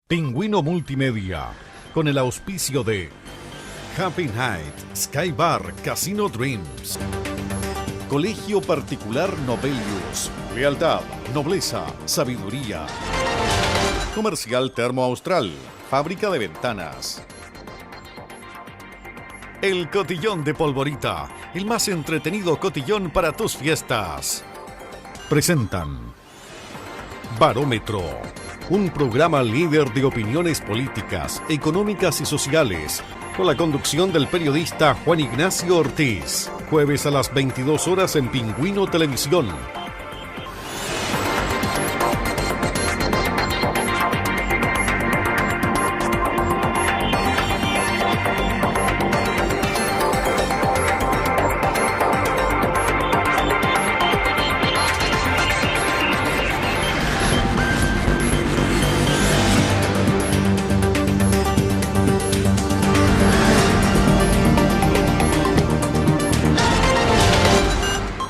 Pingüino Multimedia, con el auspicio de Happy Night, Sky Bar, Casino Dreams, Colegio Particular Nobelius, lealtad, nobleza, sabiduría. Comercial Termo Austral, fábrica de ventanas. El Cotillón de Polvorita, el más entretenido cotillón para tus fiestas. Presentan Barómetro, un programa líder de opiniones políticas, económicas y sociales, con la conducción del periodista Juan Ignacio Ortiz. Jueves a las 22 horas en Pingüino Televisión.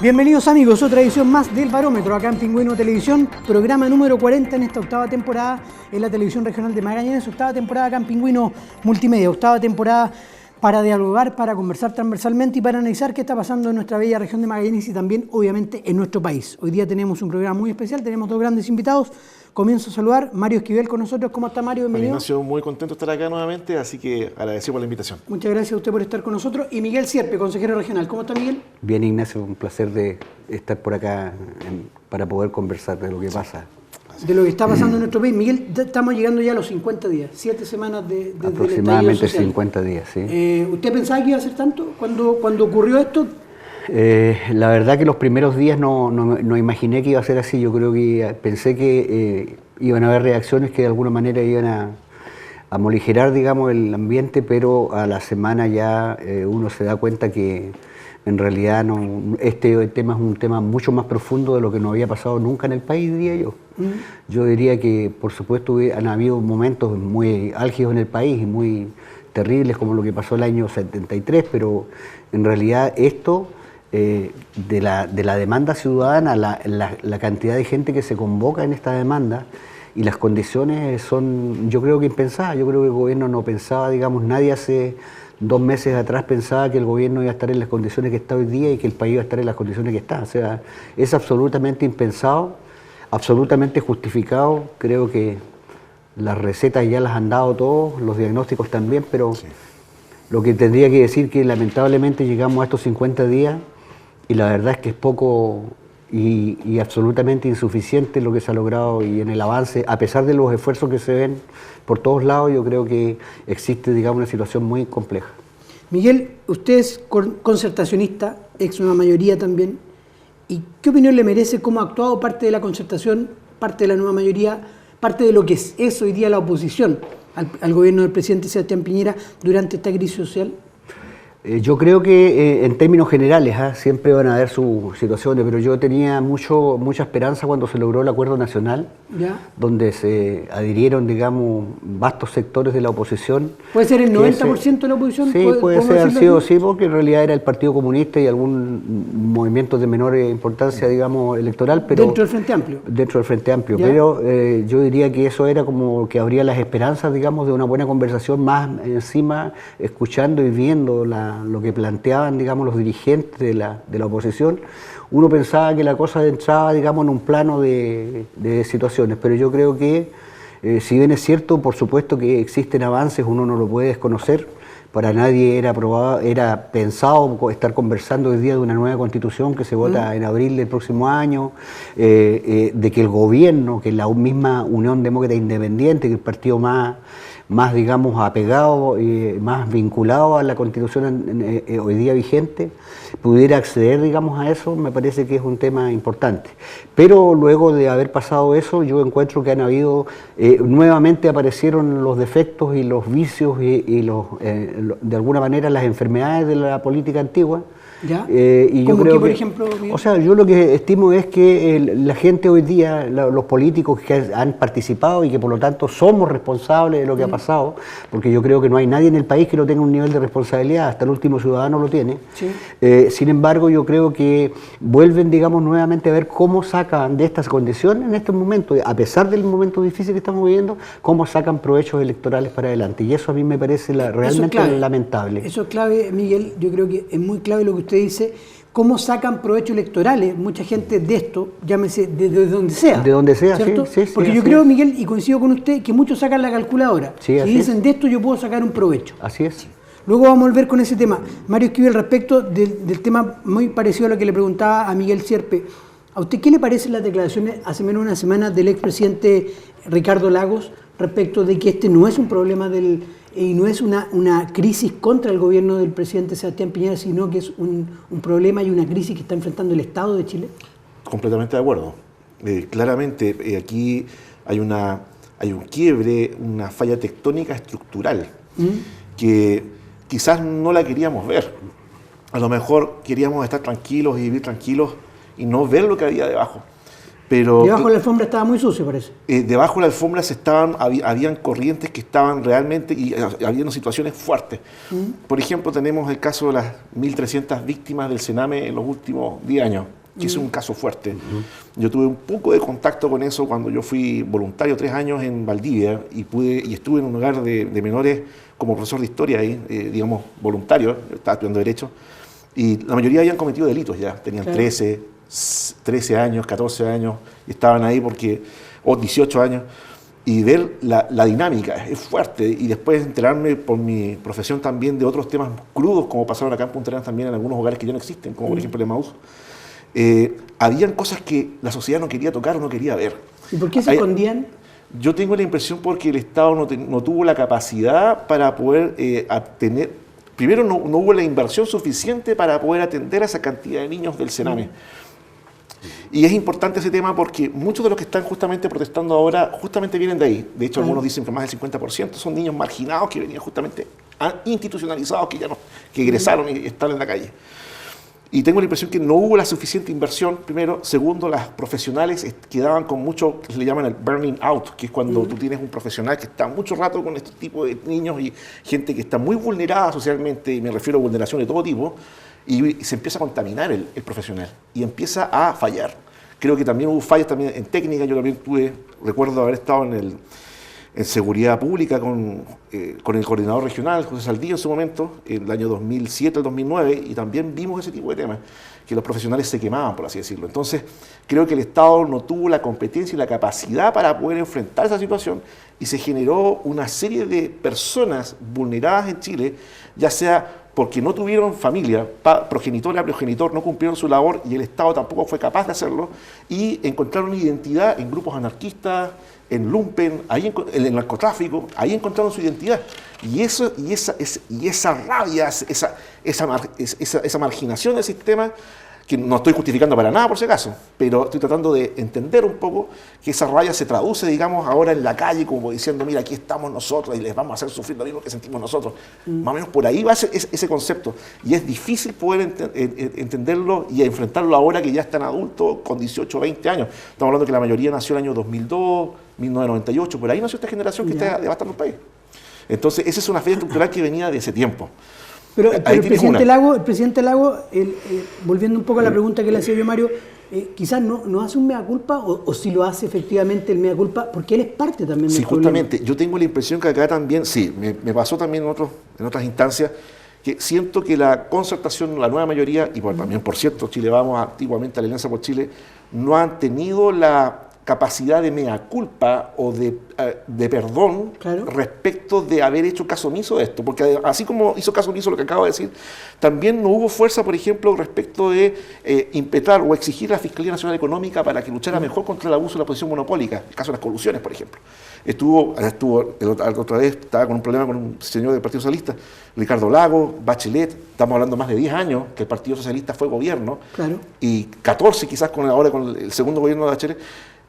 Bienvenidos amigos, otra edición más del Barómetro acá en Pingüino Televisión, programa número 40 en esta octava temporada en la televisión regional de Magallanes, octava temporada acá en Pingüino Multimedia, octava temporada para dialogar, para conversar transversalmente y para analizar qué está pasando en nuestra bella región de Magallanes y también obviamente en nuestro país. Hoy día tenemos un programa muy especial, tenemos dos grandes invitados. Comienzo a saludar, Mario Esquivel con nosotros. ¿Cómo está Mario? Bienvenido. Ignacio, muy contento de estar acá nuevamente, así que agradecido por la invitación. Muchas gracias a usted por estar con nosotros. Y Miguel Sierpe, consejero regional. ¿Cómo está Miguel? Bien, Ignacio, un placer de estar por acá para poder conversar de lo que pasa. De lo que está pasando en nuestro país. Miguel, estamos llegando ya a los 50 días, 7 semanas de aproximadamente 50 días, sí. ¿Usted pensaba que iba a ser tanto cuando ocurrió esto? La verdad que los primeros días no imaginé que iba a ser así. Yo creo que pensé que iban a haber reacciones que de alguna manera iban a moligerar, digamos, el ambiente, pero a la semana ya uno se da cuenta que en realidad este tema es un tema mucho más profundo de lo que no había pasado nunca en el país, diría yo. Yo diría que, por supuesto, han habido momentos muy álgidos en el país y muy terribles, como lo que pasó el año 73, pero en realidad esto, de la demanda ciudadana, la cantidad de gente que se convoca en esta demanda y las condiciones son, yo creo que impensadas. Yo creo que el gobierno no pensaba, digamos, nadie hace 2 meses atrás pensaba que el gobierno iba a estar en las condiciones que está hoy día y que el país iba a estar en las condiciones que está. O sea, es absolutamente impensado, absolutamente justificado. Creo que las recetas ya las han dado todos, los diagnósticos también, pero sí. Lo que tendría que decir que lamentablemente llegamos a estos 50 días y la verdad es que es poco y absolutamente insuficiente lo que se ha logrado y en el avance, a pesar de los esfuerzos que se ven por todos lados, yo creo que existe, digamos, una situación muy compleja. Miguel, usted es concertacionista, ex una mayoría también, ¿y qué opinión le merece cómo ha actuado parte de la concertación, parte de la nueva mayoría, parte de lo que es hoy día la oposición al gobierno del presidente Sebastián Piñera durante esta crisis social? Yo creo que en términos generales siempre van a haber sus situaciones, pero yo tenía mucha esperanza cuando se logró el acuerdo nacional, ¿ya?, donde se adhirieron, digamos, vastos sectores de la oposición. ¿Puede ser el 90% de la oposición? Sí, puede ser, sí, porque en realidad era el Partido Comunista y algún movimiento de menor importancia, digamos, electoral. Pero ¿dentro del Frente Amplio? Dentro del Frente Amplio, ¿ya? Pero yo diría que eso era como que abría las esperanzas, digamos, de una buena conversación, más encima escuchando y viendo lo que planteaban, digamos, los dirigentes de la oposición. Uno pensaba que la cosa entraba, digamos, en un plano de situaciones, pero yo creo que, si bien es cierto, por supuesto que existen avances, uno no lo puede desconocer. Para nadie era pensado estar conversando hoy día de una nueva constitución que se vota en abril del próximo año, de que el gobierno, que la misma Unión Demócrata Independiente, que el partido más digamos, apegado, más vinculado a la Constitución hoy día vigente, pudiera acceder, digamos, a eso, me parece que es un tema importante. Pero luego de haber pasado eso, yo encuentro que han habido, nuevamente aparecieron los defectos y los vicios y de alguna manera las enfermedades de la política antigua, ¿Ya? Y yo ¿Cómo creo qué, por que, ejemplo, Miguel? o sea, yo lo que estimo es que la gente hoy día, los políticos que han participado y que por lo tanto somos responsables de lo que ha pasado, porque yo creo que no hay nadie en el país que no tenga un nivel de responsabilidad, hasta el último ciudadano lo tiene. Sí. Sin embargo, yo creo que vuelven, digamos, nuevamente a ver cómo sacan de estas condiciones en estos momentos, a pesar del momento difícil que estamos viviendo, cómo sacan provechos electorales para adelante. Y eso a mí me parece realmente lamentable. Eso es clave, Miguel. Yo creo que es muy clave lo que usted dice. ¿Cómo sacan provechos electorales? Mucha gente de esto, llámese de donde sea. De donde sea, ¿cierto? sí. Porque yo creo, Miguel, y coincido con usted, que muchos sacan la calculadora. Sí, y dicen, de esto yo puedo sacar un provecho. Así es. Luego vamos a volver con ese tema. Mario Esquivel, respecto del tema muy parecido a lo que le preguntaba a Miguel Sierpe, ¿a usted qué le parecen las declaraciones hace menos de una semana del expresidente Ricardo Lagos respecto de que este no es un problema y no es una crisis contra el gobierno del presidente Sebastián Piñera, sino que es un problema y una crisis que está enfrentando el Estado de Chile? Completamente de acuerdo. Claramente aquí hay un quiebre, una falla tectónica estructural que quizás no la queríamos ver. A lo mejor queríamos estar tranquilos y vivir tranquilos y no ver lo que había debajo. Pero debajo de la alfombra estaba muy sucio, parece. Debajo de la alfombra habían corrientes que estaban realmente, y había situaciones fuertes. Por ejemplo, tenemos el caso de las 1.300 víctimas del Sename en los últimos 10 años, que es un caso fuerte. Yo tuve un poco de contacto con eso cuando yo fui voluntario 3 años en Valdivia y estuve en un hogar de menores como profesor de historia ahí, digamos, voluntario, estaba estudiando Derecho, y la mayoría habían cometido delitos ya, tenían 13 años, 14 años, y estaban ahí o 18 años, y ver la dinámica es fuerte, y después enterarme por mi profesión también de otros temas crudos, como pasaron acá en Punta Arenas también en algunos hogares que ya no existen, como por ejemplo el Emaús. Habían cosas que la sociedad no quería tocar o no quería ver. ¿Y por qué se escondían? Yo tengo la impresión porque el Estado no tuvo la capacidad para poder atender. Primero, no hubo la inversión suficiente para poder atender a esa cantidad de niños del Sename. Y es importante ese tema porque muchos de los que están justamente protestando ahora justamente vienen de ahí. De hecho, algunos dicen que más del 50% son niños marginados que venían justamente institucionalizados, que egresaron y están en la calle. Y tengo la impresión que no hubo la suficiente inversión, primero. Segundo, las profesionales quedaban con mucho, que se le llaman el burning out, que es cuando tú tienes un profesional que está mucho rato con este tipo de niños y gente que está muy vulnerada socialmente, y me refiero a vulneración de todo tipo, y se empieza a contaminar el profesional y empieza a fallar. Creo que también hubo fallas también en técnica. Yo también recuerdo haber estado en seguridad pública con el coordinador regional, José Saldí, en su momento, en el año 2007 al 2009, y también vimos ese tipo de temas, que los profesionales se quemaban, por así decirlo. Entonces, creo que el Estado no tuvo la competencia y la capacidad para poder enfrentar esa situación, y se generó una serie de personas vulneradas en Chile, ya sea porque no tuvieron familia, progenitor no cumplieron su labor y el Estado tampoco fue capaz de hacerlo, y encontraron identidad en grupos anarquistas, en lumpen, en el narcotráfico, ahí encontraron su identidad. Y esa rabia, esa marginación del sistema, que no estoy justificando para nada por si acaso, pero estoy tratando de entender un poco que esa rabia se traduce, digamos, ahora en la calle, como diciendo, mira, aquí estamos nosotros y les vamos a hacer sufrir lo mismo que sentimos nosotros. Más o menos por ahí va ese concepto. Y es difícil poder entenderlo y enfrentarlo ahora que ya están adultos con 18 o 20 años. Estamos hablando que la mayoría nació en el año 2002, 1998, por ahí nació esta generación que está devastando el país. Entonces, esa es una falla estructural que venía de ese tiempo. Pero el presidente Lagos, volviendo un poco a la pregunta que le hacía yo, Mario, quizás no hace un mea culpa, o si lo hace efectivamente el mea culpa, porque él es parte también del problema. Sí, justamente. Yo tengo la impresión que acá también, sí, me pasó también en otras instancias, que siento que la concertación, la nueva mayoría, y también, por cierto, Chile Vamos, antiguamente Alianza por Chile, no han tenido la capacidad de mea culpa o de perdón respecto de haber hecho caso omiso de esto, porque así como hizo caso omiso lo que acabo de decir, también no hubo fuerza, por ejemplo, respecto de impetar o exigir a la Fiscalía Nacional Económica para que luchara mejor contra el abuso de la posición monopólica, el caso de las colusiones, por ejemplo. Otra vez estaba con un problema con un señor del Partido Socialista, Ricardo Lagos, Bachelet, estamos hablando más de 10 años que el Partido Socialista fue gobierno, y 14 quizás ahora con el segundo gobierno de Bachelet,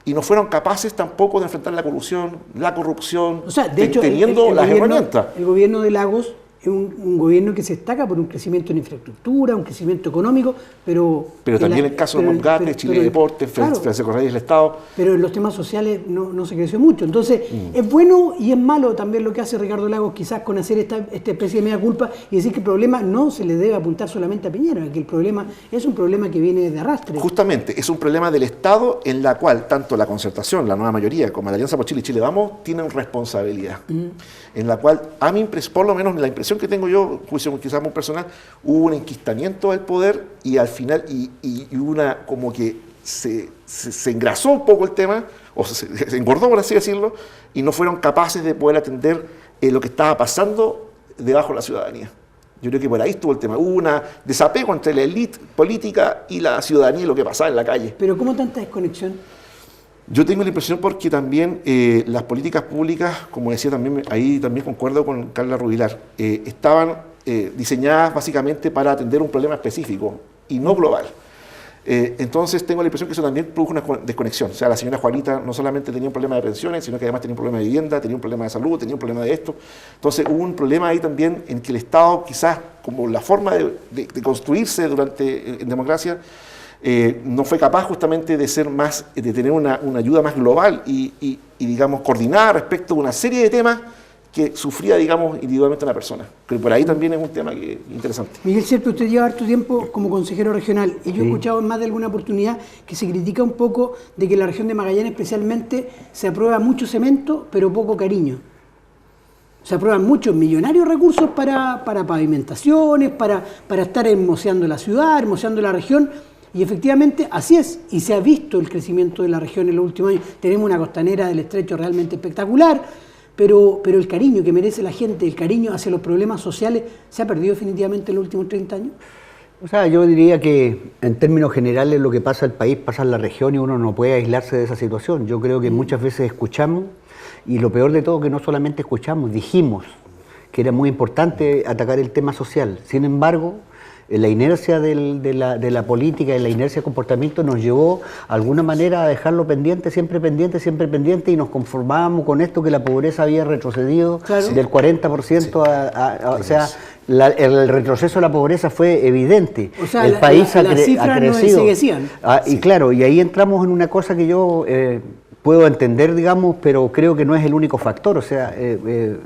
y no fueron capaces tampoco de enfrentar la colusión, la corrupción, o sea, de hecho, teniendo las herramientas. El gobierno de Lagos es un gobierno que se destaca por un crecimiento en infraestructura, un crecimiento económico, pero también el caso de Montgate, Chile Deportes, Francisco Reyes del Estado. Pero en los temas sociales no se creció mucho. Entonces, es bueno y es malo también lo que hace Ricardo Lagos, quizás con hacer esta especie de mea culpa y decir que el problema no se le debe apuntar solamente a Piñera, que el problema es un problema que viene de arrastre. Justamente, es un problema del Estado en la cual tanto la concertación, la nueva mayoría, como la Alianza por Chile y Chile Vamos, tienen responsabilidad. En la cual, a mí, por lo menos la impresión que tengo yo, juicio quizás muy personal, hubo un enquistamiento del poder y al final, y una como que se engrasó un poco el tema, o se engordó, por así decirlo, y no fueron capaces de poder atender lo que estaba pasando debajo de la ciudadanía. Yo creo que por ahí estuvo el tema. Hubo un desapego entre la élite política y la ciudadanía y lo que pasaba en la calle. ¿Pero cómo tanta desconexión? Yo tengo la impresión porque también las políticas públicas, como decía también, ahí también concuerdo con Carla Rubilar, estaban diseñadas básicamente para atender un problema específico y no global. Entonces tengo la impresión que eso también produjo una desconexión. O sea, la señora Juanita no solamente tenía un problema de pensiones, sino que además tenía un problema de vivienda, tenía un problema de salud, tenía un problema de esto. Entonces hubo un problema ahí también en que el Estado, quizás como la forma de construirse en democracia, no fue capaz justamente de ser más, de tener una ayuda más global y digamos, coordinada respecto a una serie de temas que sufría, digamos, individualmente una persona. Que por ahí también es un tema interesante. Miguel Sierpe, usted lleva harto tiempo como consejero regional y yo he escuchado en más de alguna oportunidad que se critica un poco de que en la región de Magallanes especialmente se aprueba mucho cemento, pero poco cariño. Se aprueban muchos millonarios recursos para pavimentaciones, para estar hermoseando la ciudad, hermoseando la región. Y efectivamente así es, y se ha visto el crecimiento de la región en los últimos años. Tenemos una costanera del estrecho realmente espectacular, pero el cariño que merece la gente, el cariño hacia los problemas sociales, ¿se ha perdido definitivamente en los últimos 30 años? O sea, yo diría que en términos generales lo que pasa en el país pasa en la región y uno no puede aislarse de esa situación. Yo creo que muchas veces escuchamos, y lo peor de todo que no solamente escuchamos, dijimos que era muy importante atacar el tema social. Sin embargo, la inercia de la política y la inercia de comportamiento nos llevó de alguna manera a dejarlo pendiente, y nos conformábamos con esto que la pobreza había retrocedido del 40% o sea, el retroceso de la pobreza fue evidente. O sea, el país ha crecido. No y claro, y ahí entramos en una cosa que yo puedo entender, digamos, pero creo que no es el único factor. O sea,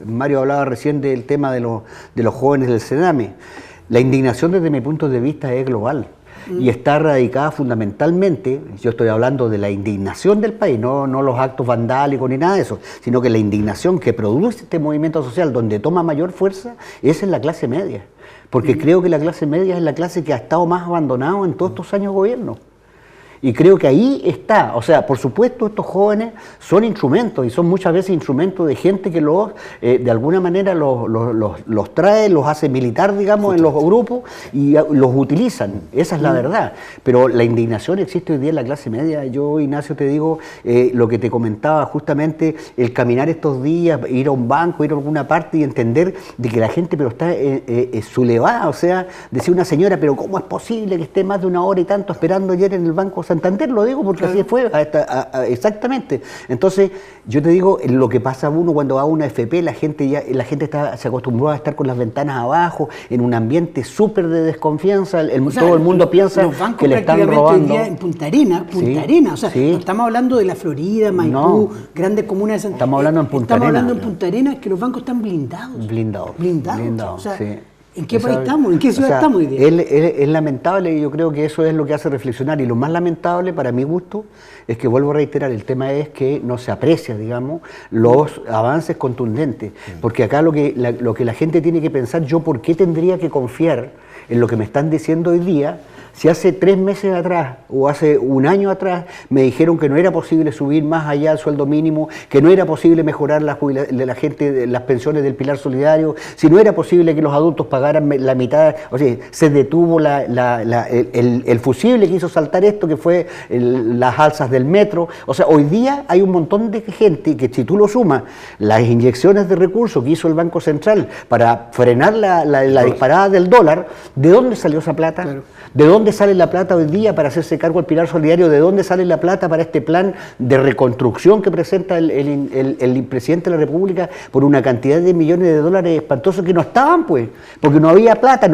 Mario hablaba recién del tema de los jóvenes del Sename. La indignación desde mi punto de vista es global y está radicada fundamentalmente, yo estoy hablando de la indignación del país, no los actos vandálicos ni nada de eso, sino que la indignación que produce este movimiento social donde toma mayor fuerza es en la clase media, porque creo que la clase media es la clase que ha estado más abandonada en todos estos años de gobierno. Y creo que ahí está, o sea, por supuesto estos jóvenes son instrumentos y son muchas veces instrumentos de gente que de alguna manera los trae, los hace militar, digamos, en los grupos y los utilizan, esa es la verdad. Pero la indignación existe hoy día en la clase media. Yo, Ignacio, te digo lo que te comentaba, justamente el caminar estos días, ir a un banco, ir a alguna parte y entender de que la gente pero está sublevada, o sea, decía una señora, pero ¿cómo es posible que esté más de 1 hora y tanto esperando ayer en el banco Santander? Lo digo porque así fue, exactamente. Entonces, yo te digo, lo que pasa a uno cuando va a una FP, la gente se acostumbró a estar con las ventanas abajo, en un ambiente súper de desconfianza, todo el mundo piensa que le están robando. En Punta Arena, o sea, no estamos hablando de la Florida, Maipú, grandes comunas de Santander. Estamos hablando en Punta Arena. Estamos hablando en Punta Arena, que los bancos están blindados. Blindados, o sea, sí. ¿En qué país estamos? ¿En qué ciudad estamos hoy día? Es lamentable y yo creo que eso es lo que hace reflexionar. Y lo más lamentable, para mi gusto, es que, vuelvo a reiterar, el tema es que no se aprecia, digamos, los avances contundentes. Porque acá lo que la gente tiene que pensar, yo por qué tendría que confiar en lo que me están diciendo hoy día, si hace 3 meses atrás o hace 1 año atrás me dijeron que no era posible subir más allá el sueldo mínimo, que no era posible mejorar las pensiones del Pilar Solidario, si no era posible que los adultos pagaran la mitad, o sea, se detuvo el fusible que hizo saltar esto, que fue las alzas del metro. O sea, hoy día hay un montón de gente que, si tú lo sumas, las inyecciones de recursos que hizo el Banco Central para frenar la disparada del dólar, ¿de dónde salió esa plata? Claro. ¿De dónde dónde sale la plata hoy día para hacerse cargo del pilar solidario? ¿De dónde sale la plata para este plan de reconstrucción que presenta el presidente de la República por una cantidad de millones de dólares espantosos que no estaban, pues? Porque no había plata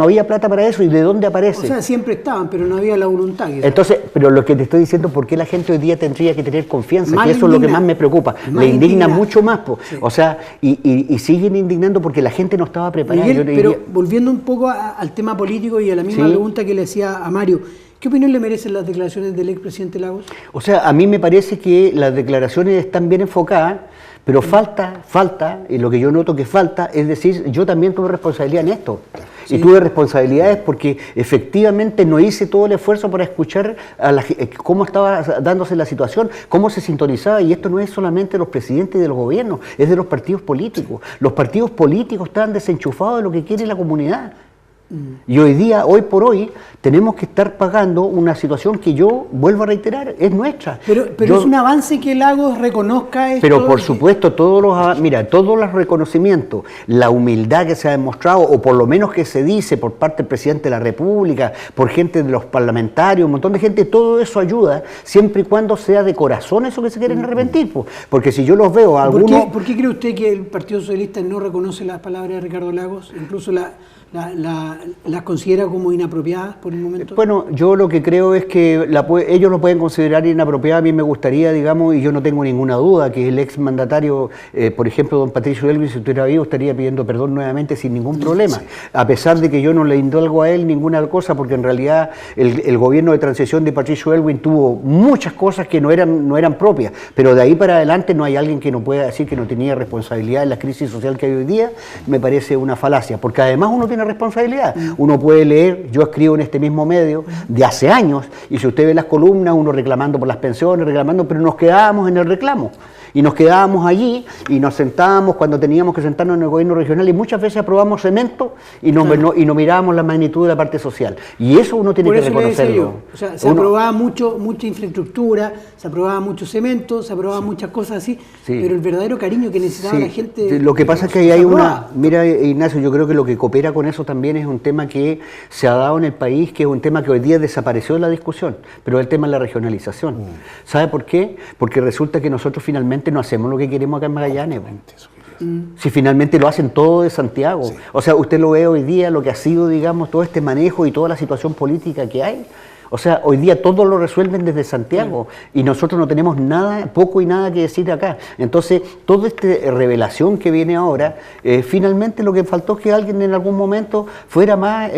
para eso. ¿Y de dónde aparece? O sea, siempre estaban, pero no había la voluntad. Quizás. Entonces, pero lo que te estoy diciendo, ¿por qué la gente hoy día tendría que tener confianza? Más Que eso es lo que indigna. más me preocupa. Más Le indigna indigna. mucho más, po. Sí. O sea, y siguen indignando porque la gente no estaba preparada. Miguel, Yo te pero diría- volviendo un poco al tema político y a la misma Sí. pregunta que le hacía a Mario, ¿qué opinión le merecen las declaraciones del expresidente Lagos? O sea, a mí me parece que las declaraciones están bien enfocadas, pero falta, y lo que yo noto que falta, es decir, yo también tuve responsabilidad en esto. Sí. Y tuve responsabilidades porque efectivamente no hice todo el esfuerzo para escuchar cómo estaba dándose la situación, cómo se sintonizaba, y esto no es solamente de los presidentes de los gobiernos, es de los partidos políticos. Los partidos políticos están desenchufados de lo que quiere la comunidad. Y hoy día, hoy por hoy, tenemos que estar pagando una situación que yo, vuelvo a reiterar, es nuestra. Pero Yo- es un avance que Lagos reconozca esto. pero por supuesto, todos los reconocimientos, la humildad que se ha demostrado, o por lo menos que se dice por parte del presidente de la República, por gente de los parlamentarios, un montón de gente, todo eso ayuda, siempre y cuando sea de corazón eso que se quieren arrepentir. Po. Porque si yo los veo a ¿Por algunos... qué cree usted que el Partido Socialista no reconoce las palabras de Ricardo Lagos? Incluso las considera como inapropiadas por el momento. Bueno, yo lo que creo es que ellos lo pueden considerar inapropiada. A mí me gustaría, digamos, y yo no tengo ninguna duda, que el ex mandatario, por ejemplo, don Patricio Elwin, si estuviera vivo, estaría pidiendo perdón nuevamente sin ningún problema. Sí. A pesar de que yo no le indulgo a él ninguna cosa, porque en realidad el gobierno de transición de Patricio Elwin tuvo muchas cosas que no eran propias, pero de ahí para adelante no hay alguien que no pueda decir que no tenía responsabilidad en la crisis social que hay hoy día. Me parece una falacia, porque además uno tiene responsabilidad. Uno puede leer, yo escribo en este mismo medio de hace años, y si usted ve las columnas, uno reclamando por las pensiones, pero nos quedábamos en el reclamo. Y nos quedábamos allí y nos sentábamos cuando teníamos que sentarnos en el gobierno regional, y muchas veces aprobamos cemento y no mirábamos la magnitud de la parte social. Y eso uno tiene que reconocerlo. O sea, se aprobaba mucha infraestructura, se aprobaba mucho cemento, se aprobaban muchas cosas así, sí. Pero el verdadero cariño que necesitaba la gente... Lo que pasa es que ahí hay una... Mira, Ignacio, yo creo que lo que coopera con eso también es un tema que se ha dado en el país, que es un tema que hoy día desapareció de la discusión, pero es el tema de la regionalización. ¿Sabe por qué? Porque resulta que nosotros finalmente no hacemos lo que queremos acá en Magallanes. Si finalmente lo hacen todo de Santiago. Sí. O sea, usted lo ve hoy día, lo que ha sido, digamos, todo este manejo y toda la situación política que hay. O sea, hoy día todo lo resuelven desde Santiago, y nosotros no tenemos nada, poco y nada que decir acá. Entonces, toda esta revelación que viene ahora, finalmente lo que faltó es que alguien en algún momento fuera más,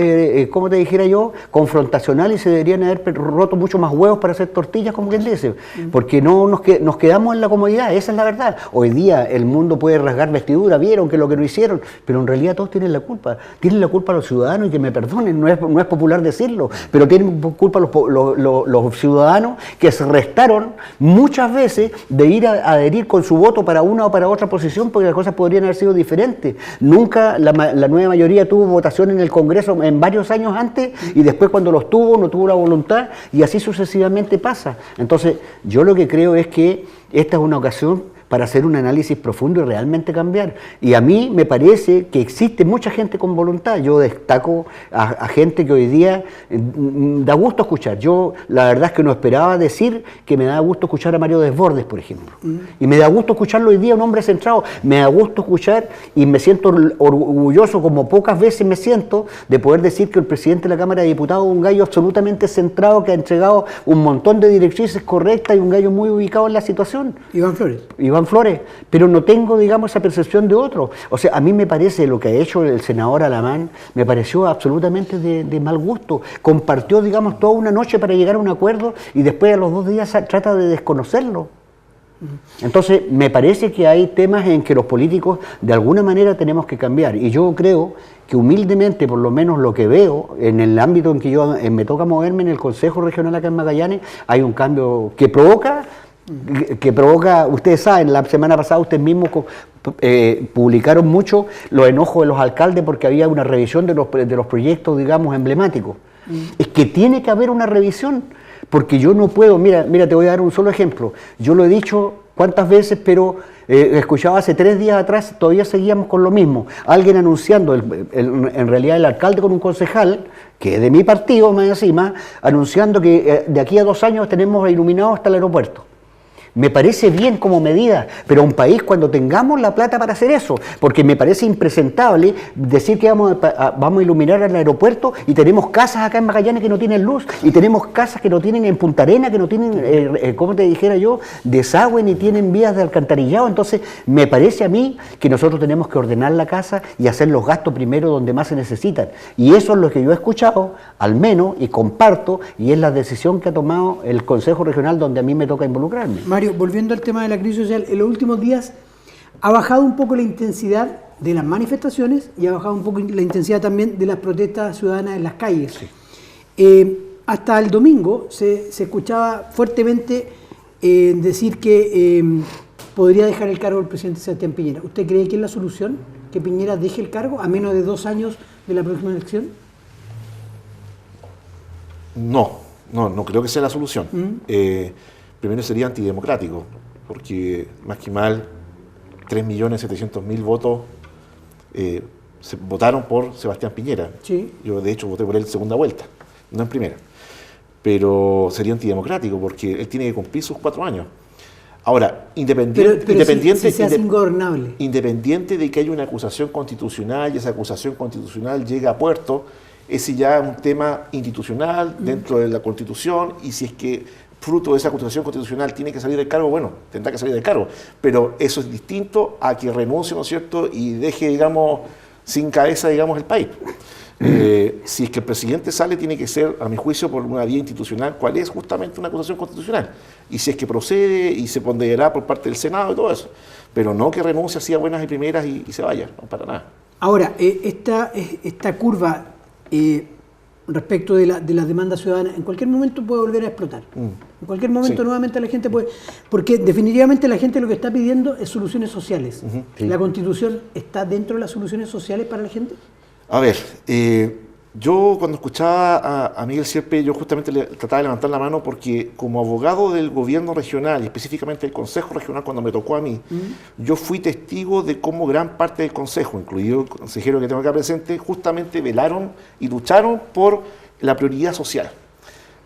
como te dijera yo, confrontacional, y se deberían haber roto mucho más huevos para hacer tortillas, como quien dice, porque no nos quedamos en la comodidad, esa es la verdad. Hoy día el mundo puede rasgar vestidura, vieron que lo que no hicieron, pero en realidad todos tienen la culpa los ciudadanos, y que me perdonen, no es popular decirlo, pero tienen culpa los ciudadanos que se restaron muchas veces de ir a adherir con su voto para una o para otra posición, porque las cosas podrían haber sido diferentes. Nunca la nueva mayoría tuvo votación en el Congreso en varios años antes, y después cuando los tuvo no tuvo la voluntad, y así sucesivamente pasa. Entonces yo lo que creo es que esta es una ocasión para hacer un análisis profundo y realmente cambiar. Y a mí me parece que existe mucha gente con voluntad. Yo destaco a gente que hoy día da gusto escuchar. Yo la verdad es que no esperaba decir que me da gusto escuchar a Mario Desbordes, por ejemplo. Y me da gusto escucharlo hoy día, un hombre centrado. Me da gusto escuchar, y me siento orgulloso, como pocas veces me siento, de poder decir que el presidente de la Cámara de Diputados es un gallo absolutamente centrado, que ha entregado un montón de directrices correctas, y un gallo muy ubicado en la situación. Iván Flores, pero no tengo, digamos, esa percepción de otro. O sea, a mí me parece lo que ha hecho el senador Alamán, me pareció absolutamente de mal gusto. Compartió, digamos, toda una noche para llegar a un acuerdo, y después a los 2 días trata de desconocerlo. Entonces, me parece que hay temas en que los políticos de alguna manera tenemos que cambiar, y yo creo que humildemente, por lo menos lo que veo en el ámbito en que yo me toca moverme, en el Consejo Regional acá en Magallanes, hay un cambio que provoca, ustedes saben, la semana pasada ustedes mismos publicaron mucho los enojos de los alcaldes porque había una revisión de los proyectos, digamos, emblemáticos. Es que tiene que haber una revisión, porque yo no puedo, mira, te voy a dar un solo ejemplo. Yo lo he dicho cuántas veces, pero escuchaba hace 3 días atrás, todavía seguíamos con lo mismo. Alguien anunciando, en realidad el alcalde con un concejal, que es de mi partido más encima, anunciando que de aquí a 2 años tenemos iluminado hasta el aeropuerto. Me parece bien como medida, pero un país cuando tengamos la plata para hacer eso, porque me parece impresentable decir que vamos a iluminar el aeropuerto y tenemos casas acá en Magallanes que no tienen luz, y tenemos casas que no tienen en Punta Arenas, que no tienen, como te dijera yo, desagüe ni tienen vías de alcantarillado. Entonces me parece a mí que nosotros tenemos que ordenar la casa y hacer los gastos primero donde más se necesitan, y eso es lo que yo he escuchado, al menos, y comparto, y es la decisión que ha tomado el Consejo Regional donde a mí me toca involucrarme. Mario, volviendo al tema de la crisis social, en los últimos días ha bajado un poco la intensidad de las manifestaciones y ha bajado un poco la intensidad también de las protestas ciudadanas en las calles. Sí. Hasta el domingo se escuchaba fuertemente decir que podría dejar el cargo el presidente Sebastián Piñera. ¿Usted cree que es la solución que Piñera deje el cargo a menos de 2 años de la próxima elección? No creo que sea la solución. Primero sería antidemocrático, porque más que mal 3.700.000 votos se votaron por Sebastián Piñera. Sí. Yo de hecho voté por él en segunda vuelta, no en primera. Pero sería antidemocrático porque él tiene que cumplir sus 4 años. Ahora, independiente si se hace ingobernable. Independiente de que haya una acusación constitucional y esa acusación constitucional llega a puerto, ese ya es un tema institucional dentro de la Constitución, y si es que fruto de esa acusación constitucional tiene que salir del cargo, bueno, tendrá que salir del cargo, pero eso es distinto a que renuncie, ¿no es cierto?, y deje, digamos, sin cabeza, digamos, el país. Si es que el presidente sale, tiene que ser, a mi juicio, por una vía institucional, cual es justamente una acusación constitucional, y si es que procede y se ponderará por parte del Senado y todo eso, pero no que renuncie así a buenas y primeras y se vaya, no, para nada. Ahora, esta curva respecto de las demandas ciudadanas, en cualquier momento puede volver a explotar. En cualquier momento nuevamente la gente puede... Porque definitivamente la gente lo que está pidiendo es soluciones sociales. Sí. ¿La Constitución está dentro de las soluciones sociales para la gente? A ver, yo cuando escuchaba a Miguel Sierpe, yo justamente le trataba de levantar la mano porque como abogado del gobierno regional y específicamente del Consejo Regional, cuando me tocó a mí, yo fui testigo de cómo gran parte del Consejo, incluido el consejero que tengo acá presente, justamente velaron y lucharon por la prioridad social.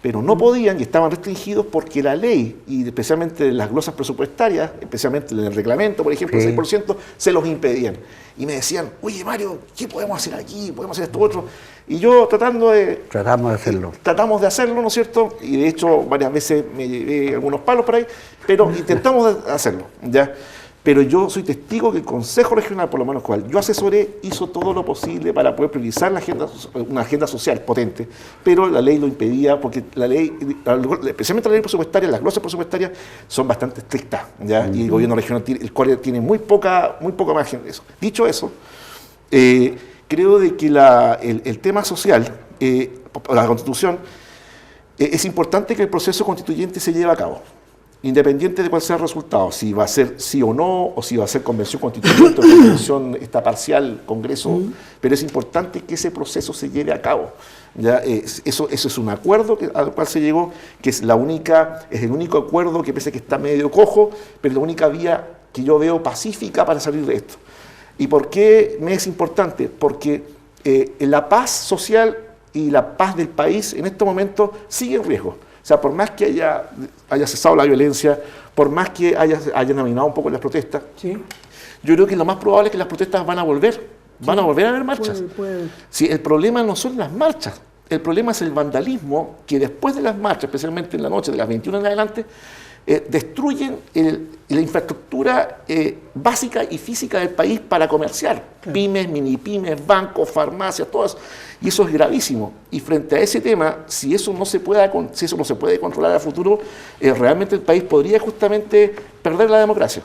Pero no podían y estaban restringidos porque la ley, y especialmente las glosas presupuestarias, especialmente el reglamento, por ejemplo, el 6%, se los impedían. Y me decían, oye Mario, ¿qué podemos hacer aquí? ¿Podemos hacer esto otro? Y yo tratamos de hacerlo, ¿no es cierto? Y de hecho varias veces me llevé algunos palos por ahí, pero intentamos hacerlo, ¿ya? Pero yo soy testigo que el Consejo Regional, por lo menos cual yo asesoré, hizo todo lo posible para poder priorizar una agenda social potente, pero la ley lo impedía porque la ley, especialmente la ley presupuestaria, las glosas presupuestarias son bastante estrictas, ¿ya? Y el gobierno regional tiene muy poca margen de eso. Dicho eso, creo de que el tema social, la Constitución, es importante que el proceso constituyente se lleve a cabo, independiente de cuál sea el resultado, si va a ser sí o no, o si va a ser convención constituyente o convención parcial, congreso, pero es importante que ese proceso se lleve a cabo. ¿Ya? Eso es un acuerdo al cual se llegó, que es el único acuerdo que pese que está medio cojo, pero es la única vía que yo veo pacífica para salir de esto. ¿Y por qué me es importante? Porque la paz social y la paz del país en este momento sigue en riesgo. O sea, por más que haya cesado la violencia, por más que hayan aminado un poco las protestas, ¿sí? Yo creo que lo más probable es que las protestas van a volver a haber marchas. Puede. Sí, el problema no son las marchas, el problema es el vandalismo que después de las marchas, especialmente en la noche de las 21 en adelante, destruyen la infraestructura básica y física del país para comerciar. Claro. Pymes, mini pymes, bancos, farmacias, todo eso. Y eso es gravísimo. Y frente a ese tema, si eso no se puede controlar a futuro, realmente el país podría justamente perder la democracia.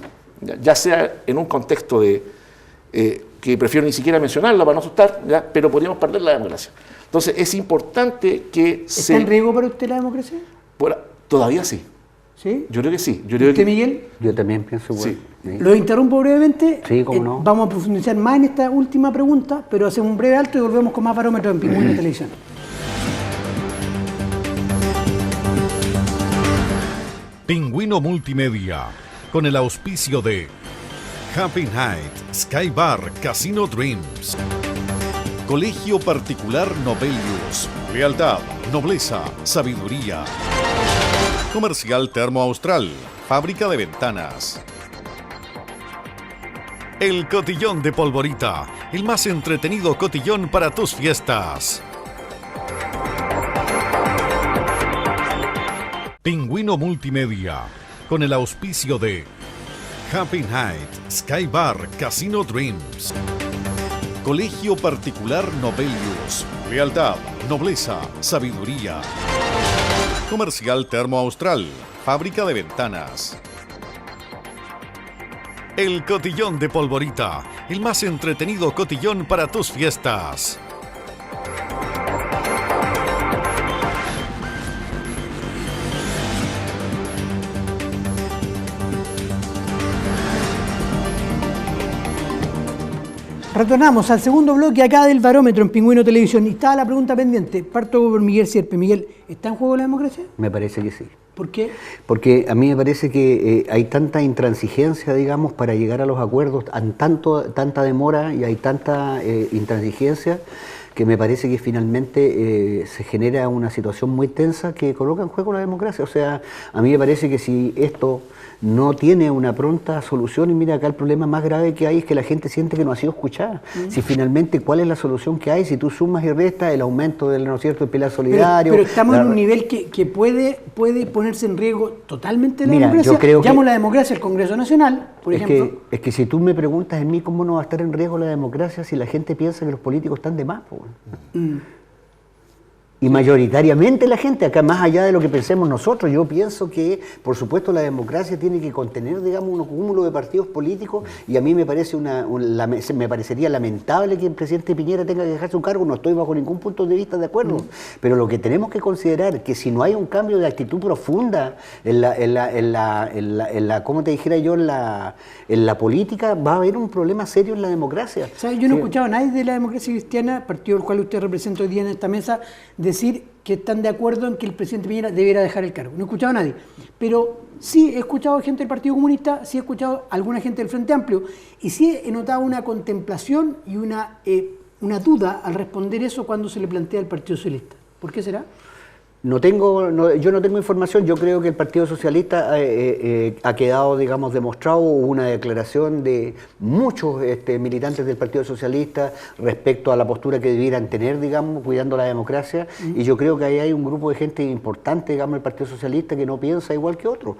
Ya sea en un contexto que prefiero ni siquiera mencionarlo para no asustar, ¿ya? Pero podríamos perder la democracia. Entonces es importante que ¿Está en riesgo para usted la democracia? Todavía sí. ¿Sí? Yo creo que sí. ¿Usted, Miguel? Yo también pienso igual. Sí. Lo interrumpo brevemente. Sí, cómo no. Vamos a profundizar más en esta última pregunta, pero hacemos un breve alto y volvemos con más Barómetro en Pingüino Televisión. Pingüino Multimedia. con el auspicio de Happy Night, Sky Bar, Casino Dreams, Colegio Particular Nobelius, lealtad, nobleza, sabiduría, Comercial Termo Austral, fábrica de ventanas. El Cotillón de Polvorita, el más entretenido cotillón para tus fiestas. Pingüino Multimedia, con el auspicio de Happy Night, Sky Bar, Casino Dreams, Colegio Particular Nobelius, lealtad, nobleza, sabiduría, Comercial Termo Austral, fábrica de ventanas. El Cotillón de Polvorita, el más entretenido cotillón para tus fiestas. Retornamos al segundo bloque acá del Barómetro en Pingüino Televisión. Y estaba la pregunta pendiente. Parto por Miguel Sierpe. Miguel, ¿está en juego la democracia? Me parece que sí. ¿Por qué? Porque a mí me parece que hay tanta intransigencia, digamos, para llegar a los acuerdos, tanta demora y hay tanta intransigencia, que me parece que finalmente se genera una situación muy tensa que coloca en juego la democracia. O sea, a mí me parece que si esto no tiene una pronta solución, y mira, acá el problema más grave que hay es que la gente siente que no ha sido escuchada. Si finalmente, ¿cuál es la solución que hay? Si tú sumas y restas el aumento del, ¿no es cierto?, el pilar solidario. Pero estamos en un nivel que puede ponerse en riesgo totalmente la Mira, democracia. yo creo Llamo que la democracia al Congreso Nacional, por ejemplo. Es que si tú me preguntas en mí cómo no va a estar en riesgo la democracia si la gente piensa que los políticos están de más, pues. Y mayoritariamente la gente, acá más allá de lo que pensemos nosotros, yo pienso que, por supuesto, la democracia tiene que contener, digamos, un cúmulo de partidos políticos, y a mí me parece me parecería lamentable que el presidente Piñera tenga que dejar su cargo, no estoy bajo ningún punto de vista de acuerdo, pero lo que tenemos que considerar es que si no hay un cambio de actitud profunda en la ¿cómo te dijera yo?, en la política, va a haber un problema serio en la democracia. ¿Sabes? Yo no he escuchado a nadie de la democracia cristiana, partido al cual usted representa hoy día en esta mesa, decir que están de acuerdo en que el presidente Piñera debiera dejar el cargo. No he escuchado a nadie. Pero sí he escuchado gente del Partido Comunista, sí he escuchado a alguna gente del Frente Amplio, y sí he notado una contemplación y una duda al responder eso cuando se le plantea al Partido Socialista. ¿Por qué será? Yo no tengo información. Yo creo que el Partido Socialista ha quedado, digamos, demostrado. Hubo una declaración de muchos militantes del Partido Socialista respecto a la postura que debieran tener, digamos, cuidando la democracia. Y yo creo que ahí hay un grupo de gente importante, digamos, del Partido Socialista que no piensa igual que otros.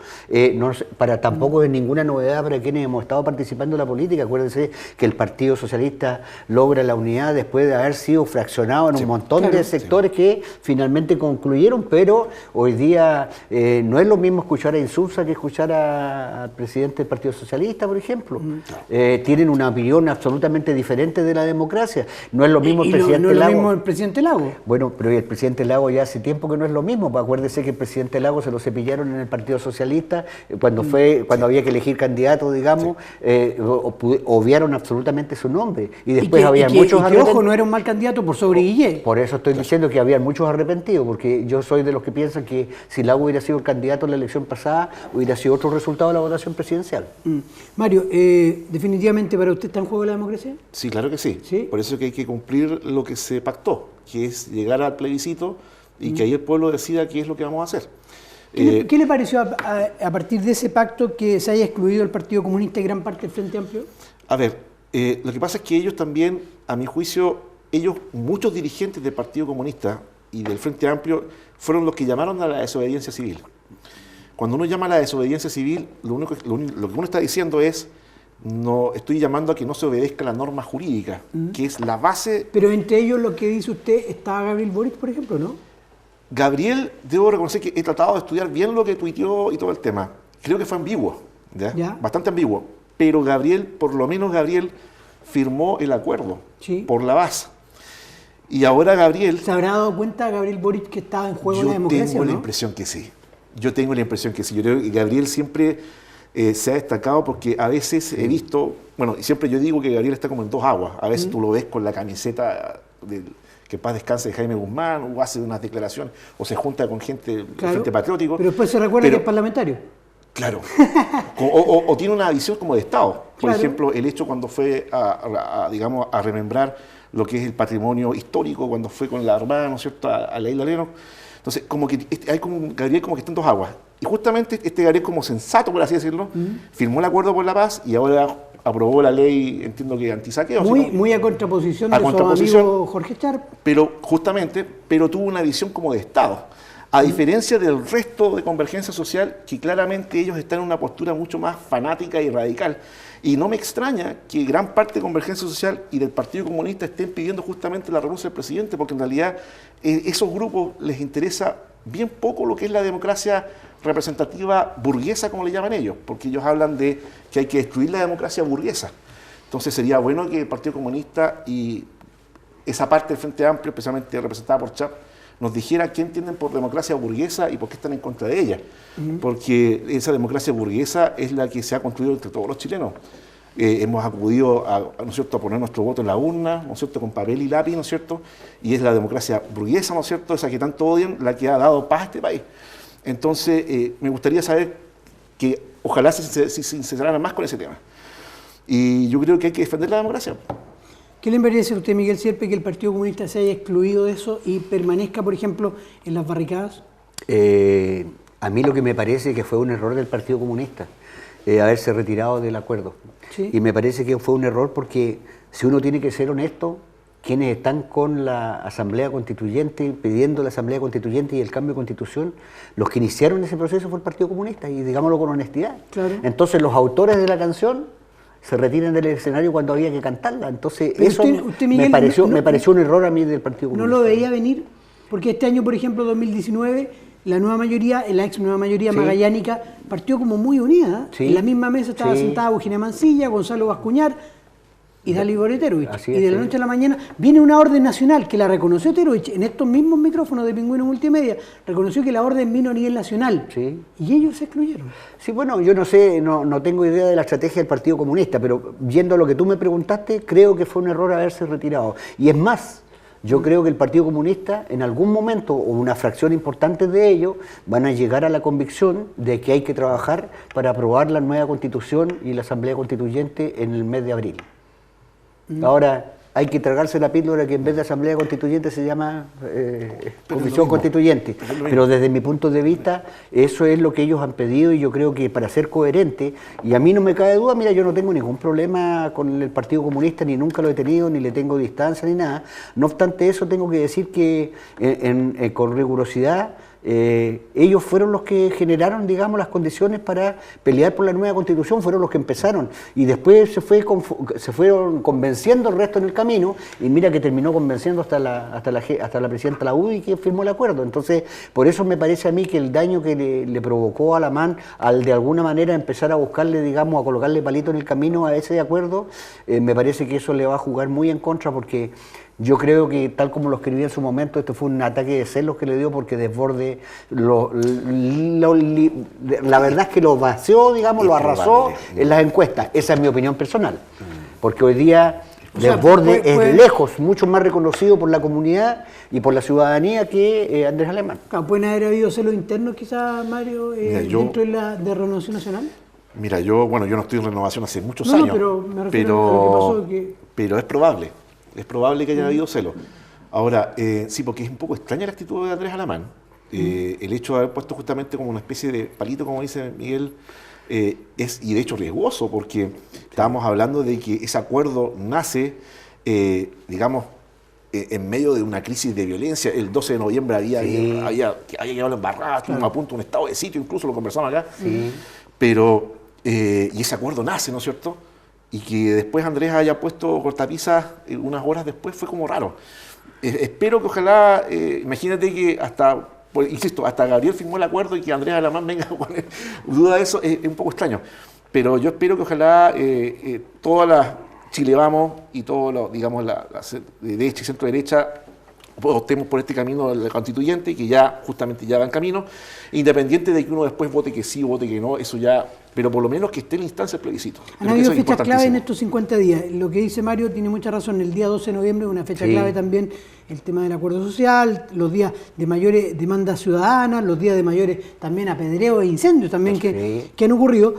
Tampoco es ninguna novedad para quienes hemos estado participando en la política. Acuérdense que el Partido Socialista logra la unidad después de haber sido fraccionado en un montón de sectores que finalmente concluyeron. Pero hoy día no es lo mismo escuchar a Insulza que escuchar al presidente del Partido Socialista, por ejemplo. Tienen una opinión absolutamente diferente de la democracia. No es lo mismo el presidente Lago. No es lo mismo el presidente Lago. Bueno, pero el presidente Lago ya hace tiempo que no es lo mismo. Acuérdese que el presidente Lago se lo cepillaron en el Partido Socialista cuando había que elegir candidato, digamos, obviaron absolutamente su nombre. Y después había muchos arrepentidos. Ojo, no era un mal candidato por sobre Guillé. Por eso estoy diciendo que había muchos arrepentidos, porque yo soy de los que piensan que si Lago hubiera sido el candidato en la elección pasada, hubiera sido otro resultado de la votación presidencial. Mario, definitivamente para usted está en juego la democracia. Sí, claro que sí. ¿Sí? Por eso es que hay que cumplir lo que se pactó, que es llegar al plebiscito y que ahí el pueblo decida qué es lo que vamos a hacer. ¿Qué le pareció a partir de ese pacto que se haya excluido el Partido Comunista y gran parte del Frente Amplio? A ver, lo que pasa es que ellos también, a mi juicio, muchos dirigentes del Partido Comunista y del Frente Amplio fueron los que llamaron a la desobediencia civil. Cuando uno llama a la desobediencia civil, lo que uno está diciendo es, no estoy llamando a que no se obedezca la norma jurídica, que es la base. Pero entre ellos lo que dice usted, está Gabriel Boric, por ejemplo, ¿no? Gabriel, debo reconocer que he tratado de estudiar bien lo que tuiteó y todo el tema. Creo que fue ambiguo, ¿ya? Bastante ambiguo. Pero Gabriel, por lo menos Gabriel, firmó el acuerdo por la base. Y ahora Gabriel... ¿Se habrá dado cuenta Gabriel Boric que estaba en juego la democracia? Yo tengo la impresión que sí. Yo creo que Gabriel siempre se ha destacado porque a veces he visto... Bueno, y siempre yo digo que Gabriel está como en dos aguas. A veces tú lo ves con la camiseta que paz descanse de Jaime Guzmán, o hace unas declaraciones, o se junta con gente del Frente Patriótico. Pero después se recuerda que es parlamentario. Claro. O tiene una visión como de Estado. Por Claro. ejemplo, el hecho cuando fue digamos, a remembrar lo que es el patrimonio histórico, cuando fue con la Armada, ¿no es cierto?, a la isla Leno. Entonces, como que hay como un Gabriel como que está en dos aguas. Y justamente este Gabriel como sensato, por así decirlo, firmó el acuerdo por la paz y ahora aprobó la ley, entiendo que antisaqueo. Muy a contraposición de su amigo Jorge Sharp. Pero justamente, tuvo una visión como de Estado. A diferencia del resto de Convergencia Social, que claramente ellos están en una postura mucho más fanática y radical. Y no me extraña que gran parte de Convergencia Social y del Partido Comunista estén pidiendo justamente la renuncia del presidente, porque en realidad esos grupos les interesa bien poco lo que es la democracia representativa burguesa, como le llaman ellos, porque ellos hablan de que hay que destruir la democracia burguesa. Entonces sería bueno que el Partido Comunista y esa parte del Frente Amplio, especialmente representada por Chap, nos dijera qué entienden por democracia burguesa y por qué están en contra de ella. Porque esa democracia burguesa es la que se ha construido entre todos los chilenos. Hemos acudido ¿no es cierto?, a poner nuestro voto en la urna, ¿no es cierto?, con papel y lápiz, ¿no es cierto?, y es la democracia burguesa, ¿no es cierto?, esa que tanto odian, la que ha dado paz a este país. Entonces, me gustaría saber que ojalá se sinceraran más con ese tema. Y yo creo que hay que defender la democracia. ¿Qué le parece a usted, Miguel Sierpe, que el Partido Comunista se haya excluido de eso y permanezca, por ejemplo, en las barricadas? A mí lo que me parece que fue un error del Partido Comunista, haberse retirado del acuerdo. Sí. Y me parece que fue un error porque si uno tiene que ser honesto, quienes están con la Asamblea Constituyente, pidiendo la Asamblea Constituyente y el cambio de Constitución, los que iniciaron ese proceso fue el Partido Comunista, y digámoslo con honestidad. Claro. Entonces los autores de la canción se retiran del escenario cuando había que cantarla. Entonces Pero eso usted, Miguel, me pareció un error a mí del Partido ¿No Comunista. lo veía venir? Porque este año, por ejemplo, 2019, la nueva mayoría, la ex nueva mayoría Sí. magallánica, partió como muy unida. Sí. En la misma mesa estaba Sí. sentada Eugenia Mancilla, Gonzalo Bascuñar y Dalibor Oterovich. Así Y es, de la sí. noche a la mañana viene una orden nacional que la reconoció Oterovich en estos mismos micrófonos de Pingüino Multimedia. Reconoció que la orden vino a nivel nacional. Sí. Y ellos se excluyeron. Sí, bueno, yo no sé, no tengo idea de la estrategia del Partido Comunista, pero viendo lo que tú me preguntaste, creo que fue un error haberse retirado. Y es más, yo creo que el Partido Comunista, en algún momento, o una fracción importante de ellos, van a llegar a la convicción de que hay que trabajar para aprobar la nueva Constitución y la Asamblea Constituyente en el mes de abril. Ahora, hay que tragarse la píldora que en vez de Asamblea Constituyente se llama Comisión Constituyente. Pero desde mi punto de vista, eso es lo que ellos han pedido, y yo creo que para ser coherente, y a mí no me cabe duda, mira, yo no tengo ningún problema con el Partido Comunista, ni nunca lo he tenido, ni le tengo distancia, ni nada. No obstante eso, tengo que decir que con rigurosidad, ellos fueron los que generaron, digamos, las condiciones para pelear por la nueva Constitución, fueron los que empezaron, y después se fueron convenciendo el resto en el camino, y mira que terminó convenciendo hasta la presidenta de la UDI, que firmó el acuerdo. Entonces, por eso me parece a mí que el daño que le provocó a Alamán al de alguna manera empezar a buscarle, digamos, a colocarle palito en el camino a ese acuerdo, me parece que eso le va a jugar muy en contra, porque yo creo que, tal como lo escribí en su momento, esto fue un ataque de celos que le dio, porque Desbordes la verdad es que lo vació, digamos, lo arrasó en las encuestas. Esa es mi opinión personal. Porque hoy día Desbordes es lejos mucho más reconocido por la comunidad y por la ciudadanía que Andrés Alamán. ¿Pueden haber habido celos internos quizás, Mario, dentro de Renovación Nacional? Mira, yo no estoy en Renovación hace muchos No, años, pero me refiero a lo que pasó, pero es probable que haya habido celos. Ahora, sí, porque es un poco extraña la actitud de Andrés Alamán. El hecho de haber puesto justamente como una especie de palito, como dice Miguel, y de hecho riesgoso, porque estábamos hablando de que ese acuerdo nace, digamos, en medio de una crisis de violencia. El 12 de noviembre había llegado la embarrada, estuvimos a punto de un estado de sitio, incluso lo conversamos acá. Pero, y ese acuerdo nace, ¿no es cierto? Y que después Andrés haya puesto cortapisas unas horas después fue como raro. Espero que ojalá, imagínate que insisto, hasta Gabriel firmó el acuerdo y que Andrés Alamán venga a poner duda de eso, es un poco extraño. Pero yo espero que ojalá todas las Chile Vamos y todo lo, digamos, la derecha y centro derecha optemos por este camino del constituyente, que ya justamente ya va en camino, independiente de que uno después vote que sí o vote que no, eso ya, pero por lo menos que esté en la instancia del plebiscito. Han habido fechas clave en estos 50 días. Lo que dice Mario tiene mucha razón. El día 12 de noviembre es una fecha clave también, el tema del acuerdo social, los días de mayores demandas ciudadanas, los días de mayores también apedreos e incendios también que han ocurrido.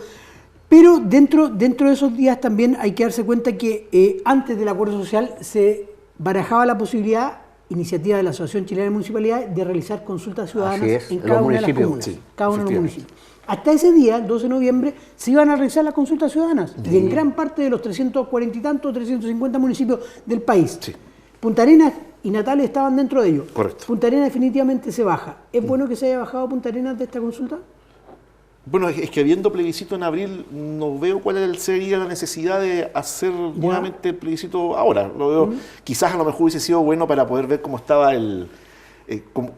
Pero dentro de esos días también hay que darse cuenta que antes del acuerdo social se barajaba la posibilidad, iniciativa de la Asociación Chilena de Municipalidades, de realizar consultas ciudadanas en cada una de las comunas, cada uno de los municipios. Hasta ese día, el 12 de noviembre, se iban a realizar las consultas ciudadanas y en gran parte de los 340 y tantos, 350 municipios del país. Punta Arenas y Natales estaban dentro de ellos. Correcto. Punta Arenas definitivamente se baja. ¿Es bueno que se haya bajado Punta Arenas de esta consulta? Bueno, es que habiendo plebiscito en abril, no veo cuál sería la necesidad de hacer nuevamente el plebiscito ahora. Lo veo, quizás a lo mejor hubiese sido bueno para poder ver cómo estaba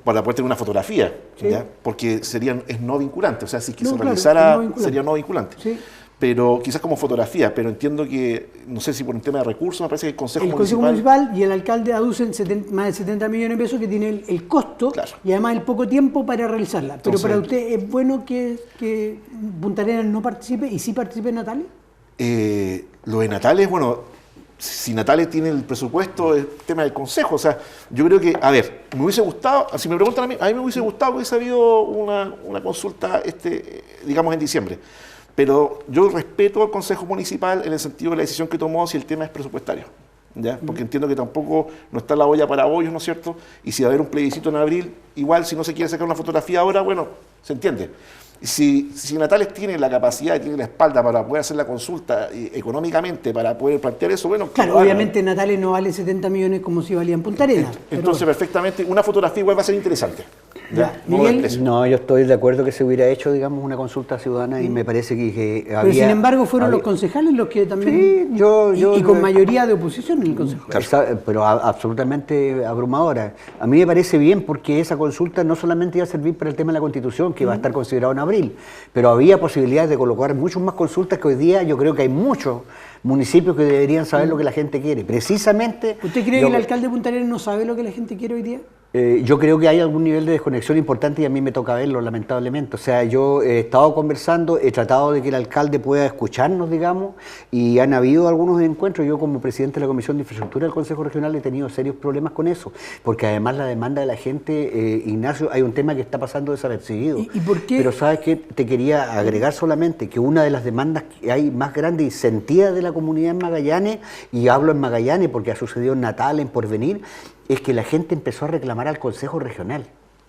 para poder tener una fotografía, ¿ya? Porque es no vinculante, o sea, si que se realizara sería no vinculante. Pero quizás como fotografía, pero entiendo que, no sé si por un tema de recursos, me parece que el Consejo Municipal y el alcalde aducen más de 70 millones de pesos que tiene el costo y además el poco tiempo para realizarla. Pero para usted, ¿es bueno que Punta Arenas no participe y sí participe en Natales? Lo de Natales, bueno, si Natales tiene el presupuesto, es tema del Consejo. O sea, yo creo que, a ver, me hubiese gustado, si me preguntan a mí me hubiese gustado que hubiese habido una consulta, digamos, en diciembre. Pero yo respeto al Consejo Municipal en el sentido de la decisión que tomó si el tema es presupuestario, ¿ya? Porque entiendo que tampoco no está la olla para bollos, ¿no es cierto? Y si va a haber un plebiscito en abril, igual si no se quiere sacar una fotografía ahora, bueno, se entiende. Si Natales tiene la capacidad, tiene la espalda para poder hacer la consulta económicamente, para poder plantear eso, bueno... Claro, obviamente Natales no vale 70 millones como si valían Punta Arenas. Entonces, perfectamente, una fotografía igual va a ser interesante. No, yo estoy de acuerdo que se hubiera hecho, digamos, una consulta ciudadana y me parece que había... Pero sin embargo fueron los concejales los que también... Sí, con mayoría de oposición en el Consejo. Pero absolutamente abrumadora. A mí me parece bien porque esa consulta no solamente iba a servir para el tema de la Constitución, que va a estar considerado en abril, pero había posibilidades de colocar muchas más consultas que hoy día yo creo que hay muchos municipios que deberían saber lo que la gente quiere. Precisamente... ¿Usted cree que el alcalde de Punta Arenas no sabe lo que la gente quiere hoy día? Yo creo que hay algún nivel de desconexión importante y a mí me toca verlo, lamentablemente. O sea, yo he estado conversando, he tratado de que el alcalde pueda escucharnos, digamos, y han habido algunos encuentros. Yo como presidente de la Comisión de Infraestructura del Consejo Regional he tenido serios problemas con eso, porque además la demanda de la gente, Ignacio, hay un tema que está pasando desapercibido. ¿Y por qué? Pero ¿sabes qué? Te quería agregar solamente que una de las demandas que hay más grandes y sentidas de la comunidad en Magallanes, y hablo en Magallanes porque ha sucedido en Natal, en Porvenir, es que la gente empezó a reclamar al Consejo Regional.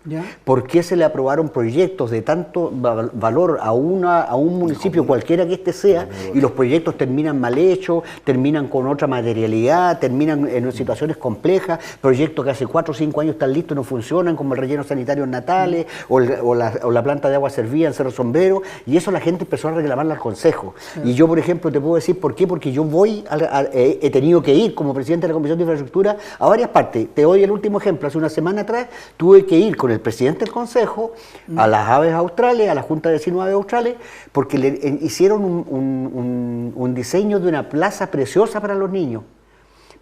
¿Ya? ¿Por qué se le aprobaron proyectos de tanto valor a un municipio, cualquiera que este sea, y los proyectos terminan mal hechos, terminan con otra materialidad, terminan en situaciones complejas, proyectos que hace 4 o 5 años están listos y no funcionan, como el relleno sanitario en Natales, o la planta de agua servía en Cerro Sombrero, y eso la gente empezó a reclamarle al Consejo. Y yo, por ejemplo, te puedo decir por qué, porque yo he tenido que ir como presidente de la Comisión de Infraestructura a varias partes. Te doy el último ejemplo. Hace una semana atrás tuve que ir con el presidente del Consejo a las aves australes, a la Junta de Vecinos de Aves Australes, porque le hicieron un diseño de una plaza preciosa para los niños,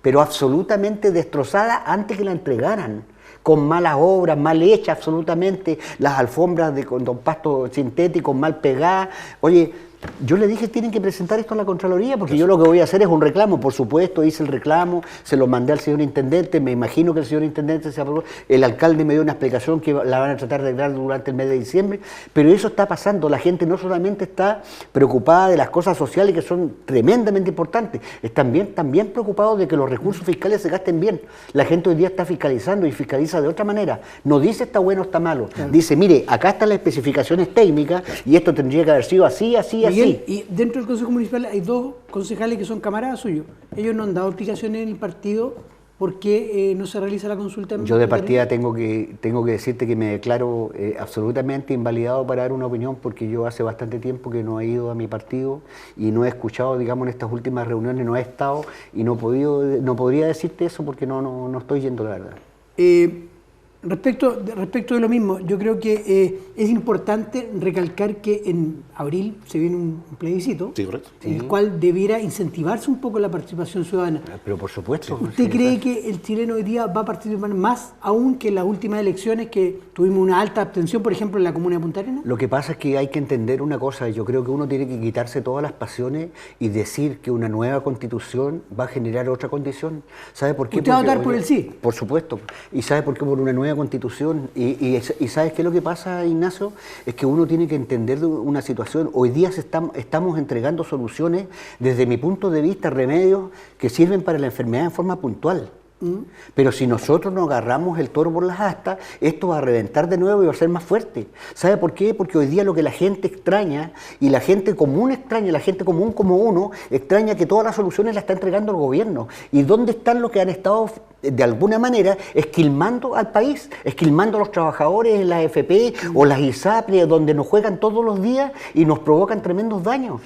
pero absolutamente destrozada antes que la entregaran, con malas obras, mal hechas absolutamente, las alfombras con pasto sintético mal pegadas. Oye, yo le dije, tienen que presentar esto a la Contraloría, porque yo lo que voy a hacer es un reclamo. Por supuesto, hice el reclamo, se lo mandé al señor Intendente, me imagino que el señor Intendente se aprobó, el alcalde me dio una explicación que la van a tratar de dar durante el mes de diciembre, pero eso está pasando. La gente no solamente está preocupada de las cosas sociales, que son tremendamente importantes, están también preocupados de que los recursos fiscales se gasten bien. La gente hoy día está fiscalizando y fiscaliza de otra manera. No dice está bueno o está malo, dice, mire, acá están las especificaciones técnicas y esto tendría que haber sido así, así, así. Miguel, y dentro del Consejo Municipal hay 2 concejales que son camaradas suyos. Ellos no han dado explicaciones en el partido por qué no se realiza la consulta. Yo de partida tengo que decirte que me declaro absolutamente invalidado para dar una opinión, porque yo hace bastante tiempo que no he ido a mi partido y no he escuchado, digamos, en estas últimas reuniones, no he estado y no podría decirte eso porque no estoy yendo, la verdad. Respecto de lo mismo, yo creo que es importante recalcar que en abril se viene un plebiscito, Sí, correcto. el cual debiera incentivarse un poco la participación ciudadana. Pero por supuesto. ¿Usted cree que el chileno hoy día va a participar más aún que en las últimas elecciones, que tuvimos una alta abstención, por ejemplo, en la comuna de Punta Arenas? Lo que pasa es que hay que entender una cosa, yo creo que uno tiene que quitarse todas las pasiones y decir que una nueva constitución va a generar otra condición. ¿Sabe por qué? ¿Usted va a votar por el sí? Por supuesto. ¿Y sabe por qué? Por una nueva constitución. Y ¿sabes qué es lo que pasa, Ignacio? Es que uno tiene que entender de una situación. Hoy día estamos entregando soluciones, desde mi punto de vista, remedios que sirven para la enfermedad en forma puntual. Pero si nosotros nos agarramos el toro por las astas, esto va a reventar de nuevo y va a ser más fuerte. ¿Sabe por qué? Porque hoy día lo que la gente extraña, y la gente común extraña, la gente común como uno, extraña que todas las soluciones las está entregando el gobierno. ¿Y dónde están los que han estado, de alguna manera, esquilmando al país, esquilmando a los trabajadores en la AFP o las ISAPRE, donde nos juegan todos los días y nos provocan tremendos daños?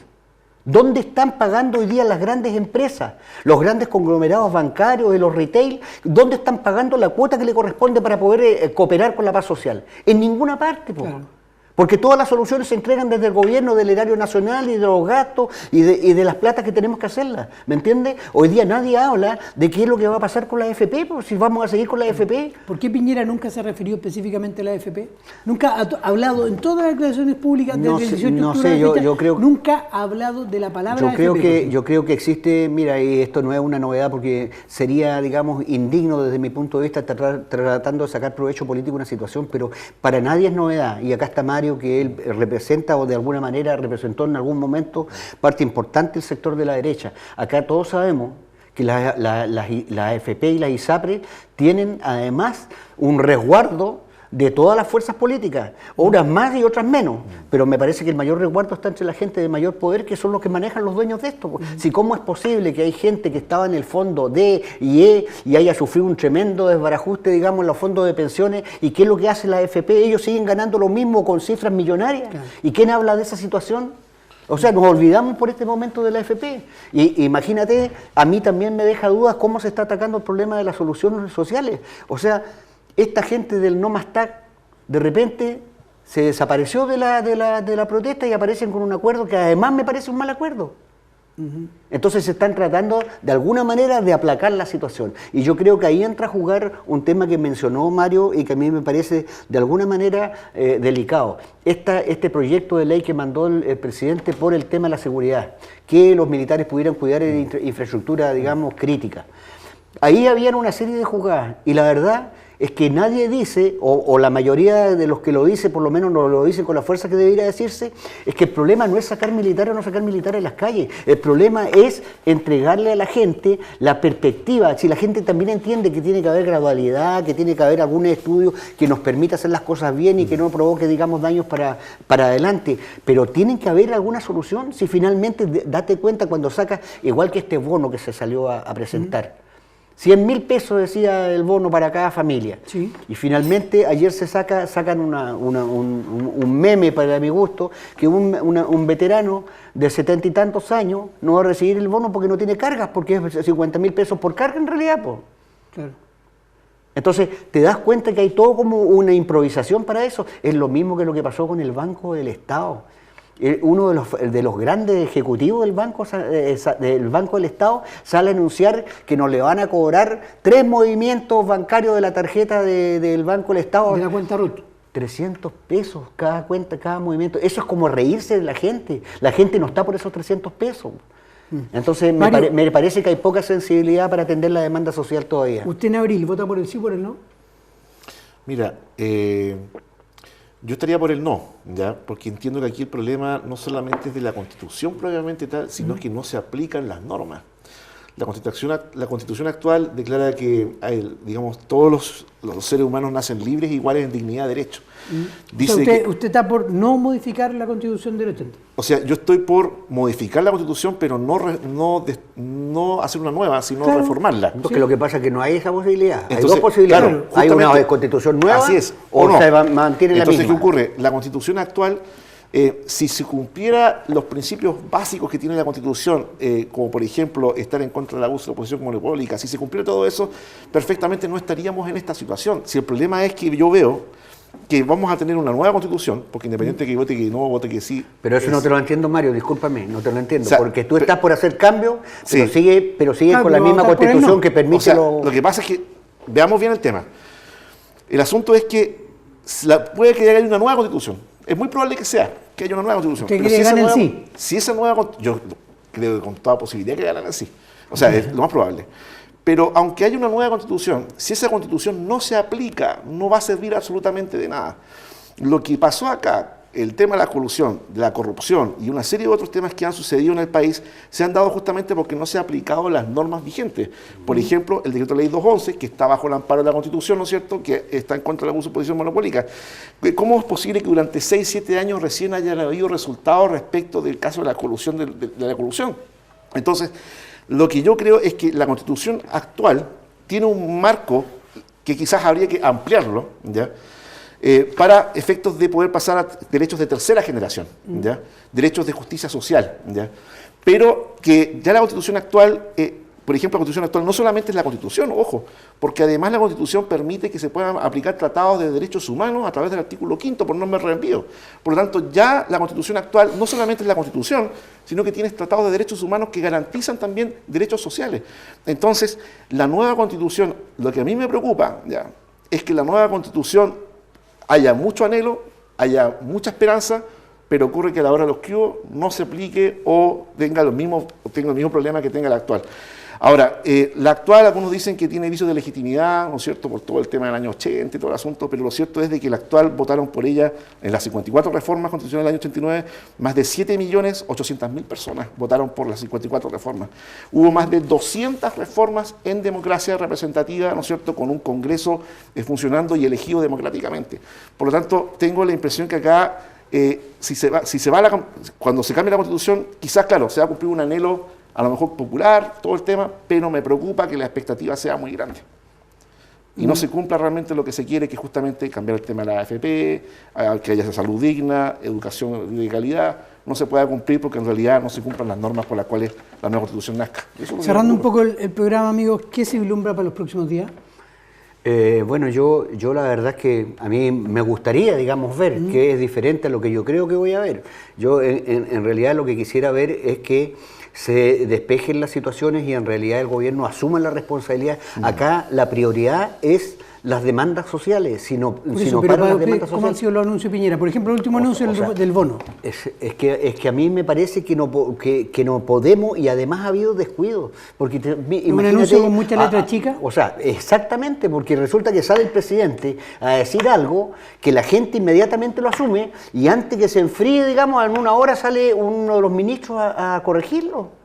¿Dónde están pagando hoy día las grandes empresas, los grandes conglomerados bancarios y los retail? ¿Dónde están pagando la cuota que le corresponde para poder cooperar con la paz social? En ninguna parte, Claro. Porque todas las soluciones se entregan desde el gobierno, del erario nacional y de los gastos y de las platas que tenemos que hacerlas. ¿Me entiende? Hoy día nadie habla de qué es lo que va a pasar con la AFP, pues, si vamos a seguir con la AFP. ¿Por qué Piñera nunca se refirió específicamente a la AFP? Nunca ha hablado en todas las declaraciones públicas desde el 18 de octubre de la fecha, yo creo, nunca ha hablado de la palabra AFP. Yo creo que existe, mira, y esto no es una novedad porque sería, digamos, indigno desde mi punto de vista tratando de sacar provecho político a una situación, pero para nadie es novedad. Y acá está Mario, que él representa o de alguna manera representó en algún momento parte importante del sector de la derecha. Acá todos sabemos que la AFP y la ISAPRE tienen además un resguardo de todas las fuerzas políticas, unas más y otras menos, pero me parece que el mayor resguardo está entre la gente de mayor poder, que son los que manejan los dueños de esto. Si cómo es posible que hay gente que estaba en el fondo D y E y haya sufrido un tremendo desbarajuste, digamos, en los fondos de pensiones, y qué es lo que hace la AFP, ellos siguen ganando lo mismo con cifras millonarias. Claro. ¿Y quién habla de esa situación? O sea, nos olvidamos por este momento de la AFP. Y imagínate, a mí también me deja dudas cómo se está atacando el problema de las soluciones sociales. O sea, esta gente del no más TAC, de repente se desapareció de la protesta y aparecen con un acuerdo que además me parece un mal acuerdo. Entonces se están tratando de alguna manera de aplacar la situación. Y yo creo que ahí entra a jugar un tema que mencionó Mario y que a mí me parece de alguna manera delicado. Este proyecto de ley que mandó el presidente por el tema de la seguridad, que los militares pudieran cuidar de infraestructura, digamos, crítica. Ahí habían una serie de jugadas y la verdad es que nadie dice, o la mayoría de los que lo dice, por lo menos no lo dicen con la fuerza que debería decirse, es que el problema no es sacar militares o no sacar militares en las calles. El problema es entregarle a la gente la perspectiva. Si la gente también entiende que tiene que haber gradualidad, que tiene que haber algún estudio que nos permita hacer las cosas bien y que no provoque, digamos, daños para adelante. Pero tienen que haber alguna solución. Si finalmente, date cuenta cuando sacas, igual que este bono que se salió a presentar. 100.000 pesos decía el bono para cada familia. Sí. Y finalmente ayer sacan un meme, para mi gusto, que un veterano de 70 y tantos años no va a recibir el bono porque no tiene cargas, porque es 50.000 pesos por carga en realidad. Po. Claro. Entonces, te das cuenta que hay todo como una improvisación para eso. Es lo mismo que lo que pasó con el Banco del Estado. Uno de los grandes ejecutivos del Banco del Estado sale a anunciar que nos le van a cobrar 3 movimientos bancarios de la tarjeta del Banco del Estado. De la cuenta RUT. 300 pesos cada cuenta, cada movimiento. Eso es como reírse de la gente. La gente no está por esos 300 pesos. Entonces, me parece que hay poca sensibilidad para atender la demanda social todavía. ¿Usted en abril vota por el sí o por el no? Mira, yo estaría por el no, ¿ya? Porque entiendo que aquí el problema no solamente es de la Constitución propiamente tal, sino que no se aplican las normas. La Constitución actual declara que, digamos, todos los seres humanos nacen libres e iguales en dignidad y derecho. Dice o sea, usted está por no modificar la Constitución del 80. O sea, yo estoy por modificar la Constitución, pero no hacer una nueva, sino reformarla. Porque lo que pasa es que no hay esa posibilidad. Entonces, hay dos posibilidades. Claro, hay una Constitución nueva así es, o no. se mantiene la misma. Entonces, ¿qué ocurre? La Constitución actual Si se cumpliera los principios básicos que tiene la Constitución, como por ejemplo estar en contra del abuso de la oposición monopólica, si se cumpliera todo eso, perfectamente no estaríamos en esta situación. Si el problema es que yo veo que vamos a tener una nueva Constitución, porque independiente de que vote que no, vote que sí... Pero eso no te lo entiendo, Mario, discúlpame, no te lo entiendo, O sea, porque tú estás por hacer cambios, Sí. pero sigues con la pero misma votar por él Constitución no. que permite O sea, lo que pasa es que, veamos bien el tema. El asunto es que puede que haya una nueva Constitución. Es muy probable que haya una nueva Constitución. ¿Usted Pero cree que gane el nueva, sí? si esa nueva, yo creo que con toda posibilidad que ganen el sí. O sea, es lo más probable. Pero aunque haya una nueva Constitución, si esa Constitución no se aplica, no va a servir absolutamente de nada. Lo que pasó acá, el tema de la colusión, de la corrupción y una serie de otros temas que han sucedido en el país se han dado justamente porque no se han aplicado las normas vigentes. Por ejemplo, el decreto de ley 211, que está bajo el amparo de la Constitución, ¿no es cierto?, que está en contra del abuso de posición monopólica. ¿Cómo es posible que durante 6, 7 años recién hayan habido resultados respecto del caso de la colusión? De la colusión? Entonces, lo que yo creo es que la Constitución actual tiene un marco que quizás habría que ampliarlo, ¿ya?, para efectos de poder pasar a derechos de tercera generación, ¿ya?, derechos de justicia social, ¿ya?, pero que ya la Constitución actual, por ejemplo, la Constitución actual no solamente es la Constitución, ojo, porque además la Constitución permite que se puedan aplicar tratados de derechos humanos a través del artículo 5º, por norma de reenvío. Por lo tanto, ya la Constitución actual no solamente es la Constitución, sino que tiene tratados de derechos humanos que garantizan también derechos sociales. Entonces, la nueva Constitución, lo que a mí me preocupa, ya, es que la nueva Constitución haya mucho anhelo, haya mucha esperanza, pero ocurre que a la hora de los que no se aplique o tenga el mismo problema que tenga la actual. Ahora, la actual, algunos dicen que tiene vicios de legitimidad, ¿no es cierto?, por todo el tema del año 80 y todo el asunto, pero lo cierto es de que la actual votaron por ella en las 54 reformas constitucionales del año 89, más de 7.800.000 personas votaron por las 54 reformas. Hubo más de 200 reformas en democracia representativa, ¿no es cierto?, con un Congreso funcionando y elegido democráticamente. Por lo tanto, tengo la impresión que acá, cuando se cambie la Constitución, quizás, claro, se va a cumplir un anhelo a lo mejor popular, todo el tema, pero me preocupa que la expectativa sea muy grande. Y no se cumpla realmente lo que se quiere, que es justamente cambiar el tema de la AFP, que haya salud digna, educación de calidad. No se pueda cumplir porque en realidad no se cumplan las normas por las cuales la nueva Constitución nazca. Cerrando un poco el programa, amigos, ¿qué se vislumbra para los próximos días? Bueno, yo la verdad es que a mí me gustaría, digamos, ver qué es diferente a lo que yo creo que voy a ver. Yo en realidad lo que quisiera ver es que se despejen las situaciones y en realidad el gobierno asuma la responsabilidad. Acá la prioridad es las demandas sociales, las demandas sociales. ¿Cómo han sido los anuncios de Piñera? Por ejemplo, el último anuncio del bono. Es que a mí me parece que no podemos, y además ha habido descuido. Porque ¿Un anuncio con mucha letra chica? O sea, exactamente, porque resulta que sale el presidente a decir algo que la gente inmediatamente lo asume y antes que se enfríe, digamos, en una hora sale uno de los ministros a corregirlo.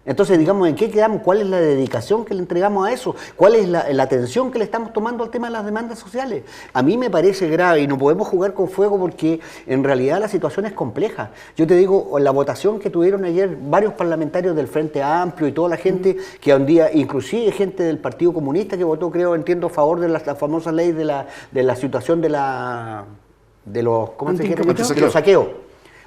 Entonces, digamos, ¿en qué quedamos? ¿Cuál es la dedicación que le entregamos a eso? ¿Cuál es la atención que le estamos tomando al tema de las demandas sociales? A mí me parece grave y no podemos jugar con fuego porque en realidad la situación es compleja. Yo te digo, la votación que tuvieron ayer varios parlamentarios del Frente Amplio y toda la gente que un día, inclusive gente del Partido Comunista que votó, entiendo, a favor de la famosa ley de la situación de los saqueos.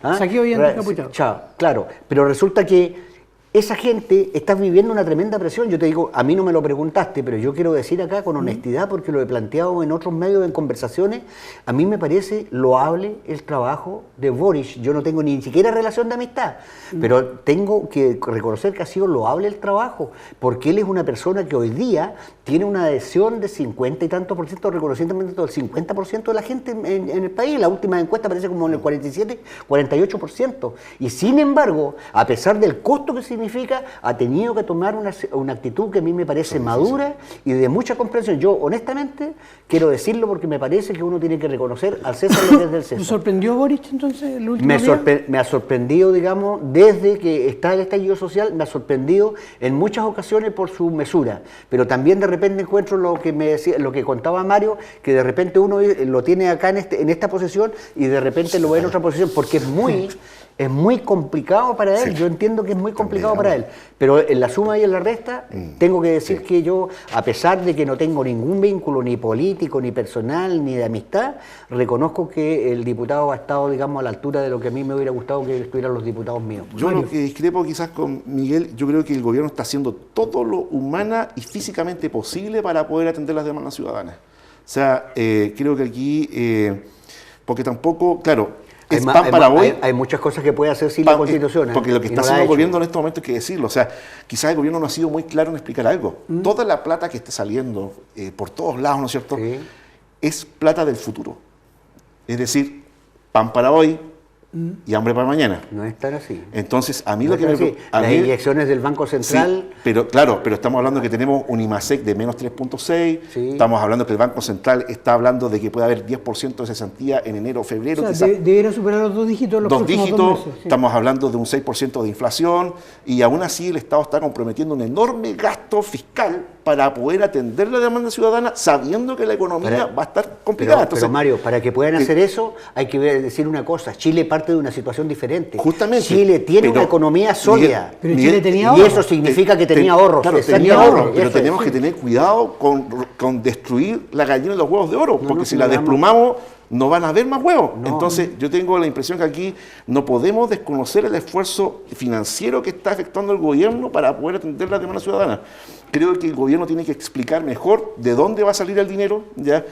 ¿Ah? Saqueo y antiencapuchados. Claro, pero resulta que esa gente está viviendo una tremenda presión. Yo te digo, a mí no me lo preguntaste, pero yo quiero decir acá con honestidad, porque lo he planteado en otros medios, en conversaciones, a mí me parece loable el trabajo de Boric. Yo no tengo ni siquiera relación de amistad, pero tengo que reconocer que ha sido loable el trabajo, porque él es una persona que hoy día tiene una adhesión de 50 y tantos por ciento, reconocientemente del 50% de la gente en el país. La última encuesta parece como en el 47, 48%. Y sin embargo, a pesar del costo que significa, ha tenido que tomar una actitud que a mí me parece madura y de mucha comprensión. Yo, honestamente, quiero decirlo porque me parece que uno tiene que reconocer al César lo que es del César. ¿Te sorprendió Boric entonces el último día? Me ha sorprendido, digamos, desde que está el estallido social, me ha sorprendido en muchas ocasiones por su mesura, pero también de repente encuentro lo que contaba Mario, que de repente uno lo tiene acá en esta posición y de repente lo ve en otra posición, porque es muy es muy complicado para él, Sí. yo entiendo que es muy complicado También, para él, pero en la suma y en la resta, tengo que decir Sí. que yo, a pesar de que no tengo ningún vínculo ni político, ni personal, ni de amistad, reconozco que el diputado ha estado, digamos, a la altura de lo que a mí me hubiera gustado que estuvieran los diputados míos. Yo lo que discrepo quizás con Miguel, yo creo que el gobierno está haciendo todo lo humana y físicamente posible para poder atender las demandas ciudadanas. O sea, creo que aquí, porque tampoco, claro, es pan para hoy. Hay muchas cosas que puede hacer sin la Constitución. Porque lo que y está no la ha haciendo el hecho. gobierno en este momento hay que decirlo. O sea, quizás el gobierno no ha sido muy claro en explicar algo. Toda la plata que está saliendo por todos lados, ¿no es cierto? Sí. Es plata del futuro. Es decir, pan para hoy y hambre para mañana. No es tan así. Entonces, a mí No lo que es tan me... así. a Las mí- inyecciones del Banco Central... Sí, pero claro, pero estamos hablando que tenemos un IMASEC de menos 3.6, Sí. estamos hablando que el Banco Central está hablando de que puede haber 10% de cesantía en enero o febrero, O sea, quizás debería superar los 2 dígitos los dos próximos dígitos, 2 meses. Sí. estamos hablando de un 6% de inflación y aún así el Estado está comprometiendo un enorme gasto fiscal para poder atender la demanda ciudadana sabiendo que la economía va a estar complicada. Pero Mario, para que puedan hacer eso hay que decir una cosa, Chile parte de una situación diferente. Justamente. Chile tiene Pero, una economía sólida. Pero Chile tenía y ahorros. eso significa que tenía ahorros. Claro, Exactamente. tenía ahorros, pero Eso tenemos es. que tener cuidado con destruir la gallina de los huevos de oro, porque no, si si la no damos- desplumamos no van a haber más huevos. No. Entonces yo tengo la impresión que aquí no podemos desconocer el esfuerzo financiero que está efectuando el gobierno para poder atender la demanda ciudadana. Creo que el gobierno tiene que explicar mejor de dónde va a salir el dinero, ¿ya?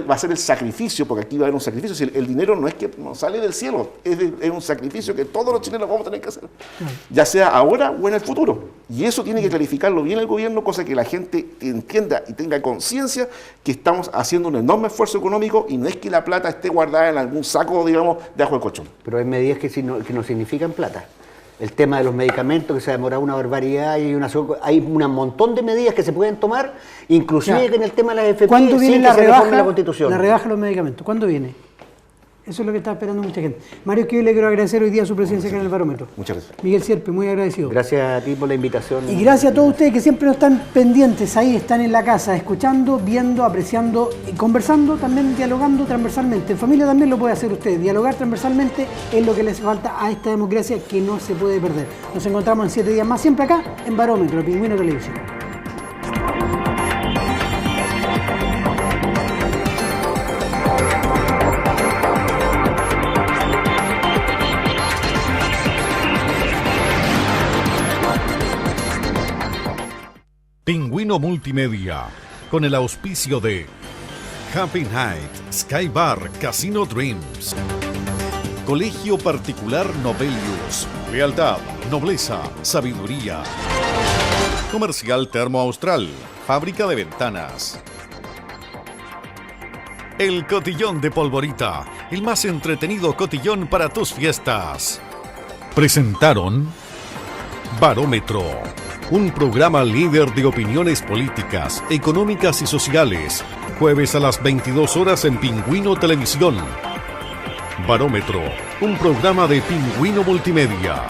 Va a ser el sacrificio, porque aquí va a haber un sacrificio. Si el dinero no es que nos sale del cielo, es un sacrificio que todos los chilenos vamos a tener que hacer, ya sea ahora o en el futuro. Y eso tiene que clarificarlo bien el gobierno, cosa que la gente entienda y tenga conciencia que estamos haciendo un enorme esfuerzo económico y no es que la plata esté guardada en algún saco, digamos, debajo del colchón. Pero hay medidas que no significan plata. El tema de los medicamentos, que se ha demorado una barbaridad, y hay un montón de medidas que se pueden tomar, inclusive Ya. en el tema de las FP, ¿Cuándo viene sin la que se reforme rebaja, la Constitución. la rebaja de los medicamentos? ¿Cuándo viene? Eso es lo que está esperando mucha gente. Mario, que yo le quiero agradecer hoy día su presencia acá en el Barómetro. Muchas gracias. Miguel Sierpe, muy agradecido. Gracias a ti por la invitación. Y gracias a todos ustedes que siempre nos están pendientes ahí, están en la casa, escuchando, viendo, apreciando y conversando, también dialogando transversalmente. En familia también lo puede hacer usted. Dialogar transversalmente es lo que les falta a esta democracia que no se puede perder. Nos encontramos en 7 días más, siempre acá en Barómetro, Pingüino Televisión. Pingüino Multimedia, con el auspicio de Happy Night, Sky Bar, Casino Dreams, Colegio Particular Nobelius, Lealtad, Nobleza, Sabiduría, Comercial Termo Austral, Fábrica de Ventanas, El Cotillón de Polvorita, el más entretenido cotillón para tus fiestas. Presentaron Barómetro, un programa líder de opiniones políticas, económicas y sociales, jueves a las 22 horas en Pingüino Televisión. Barómetro, un programa de Pingüino Multimedia.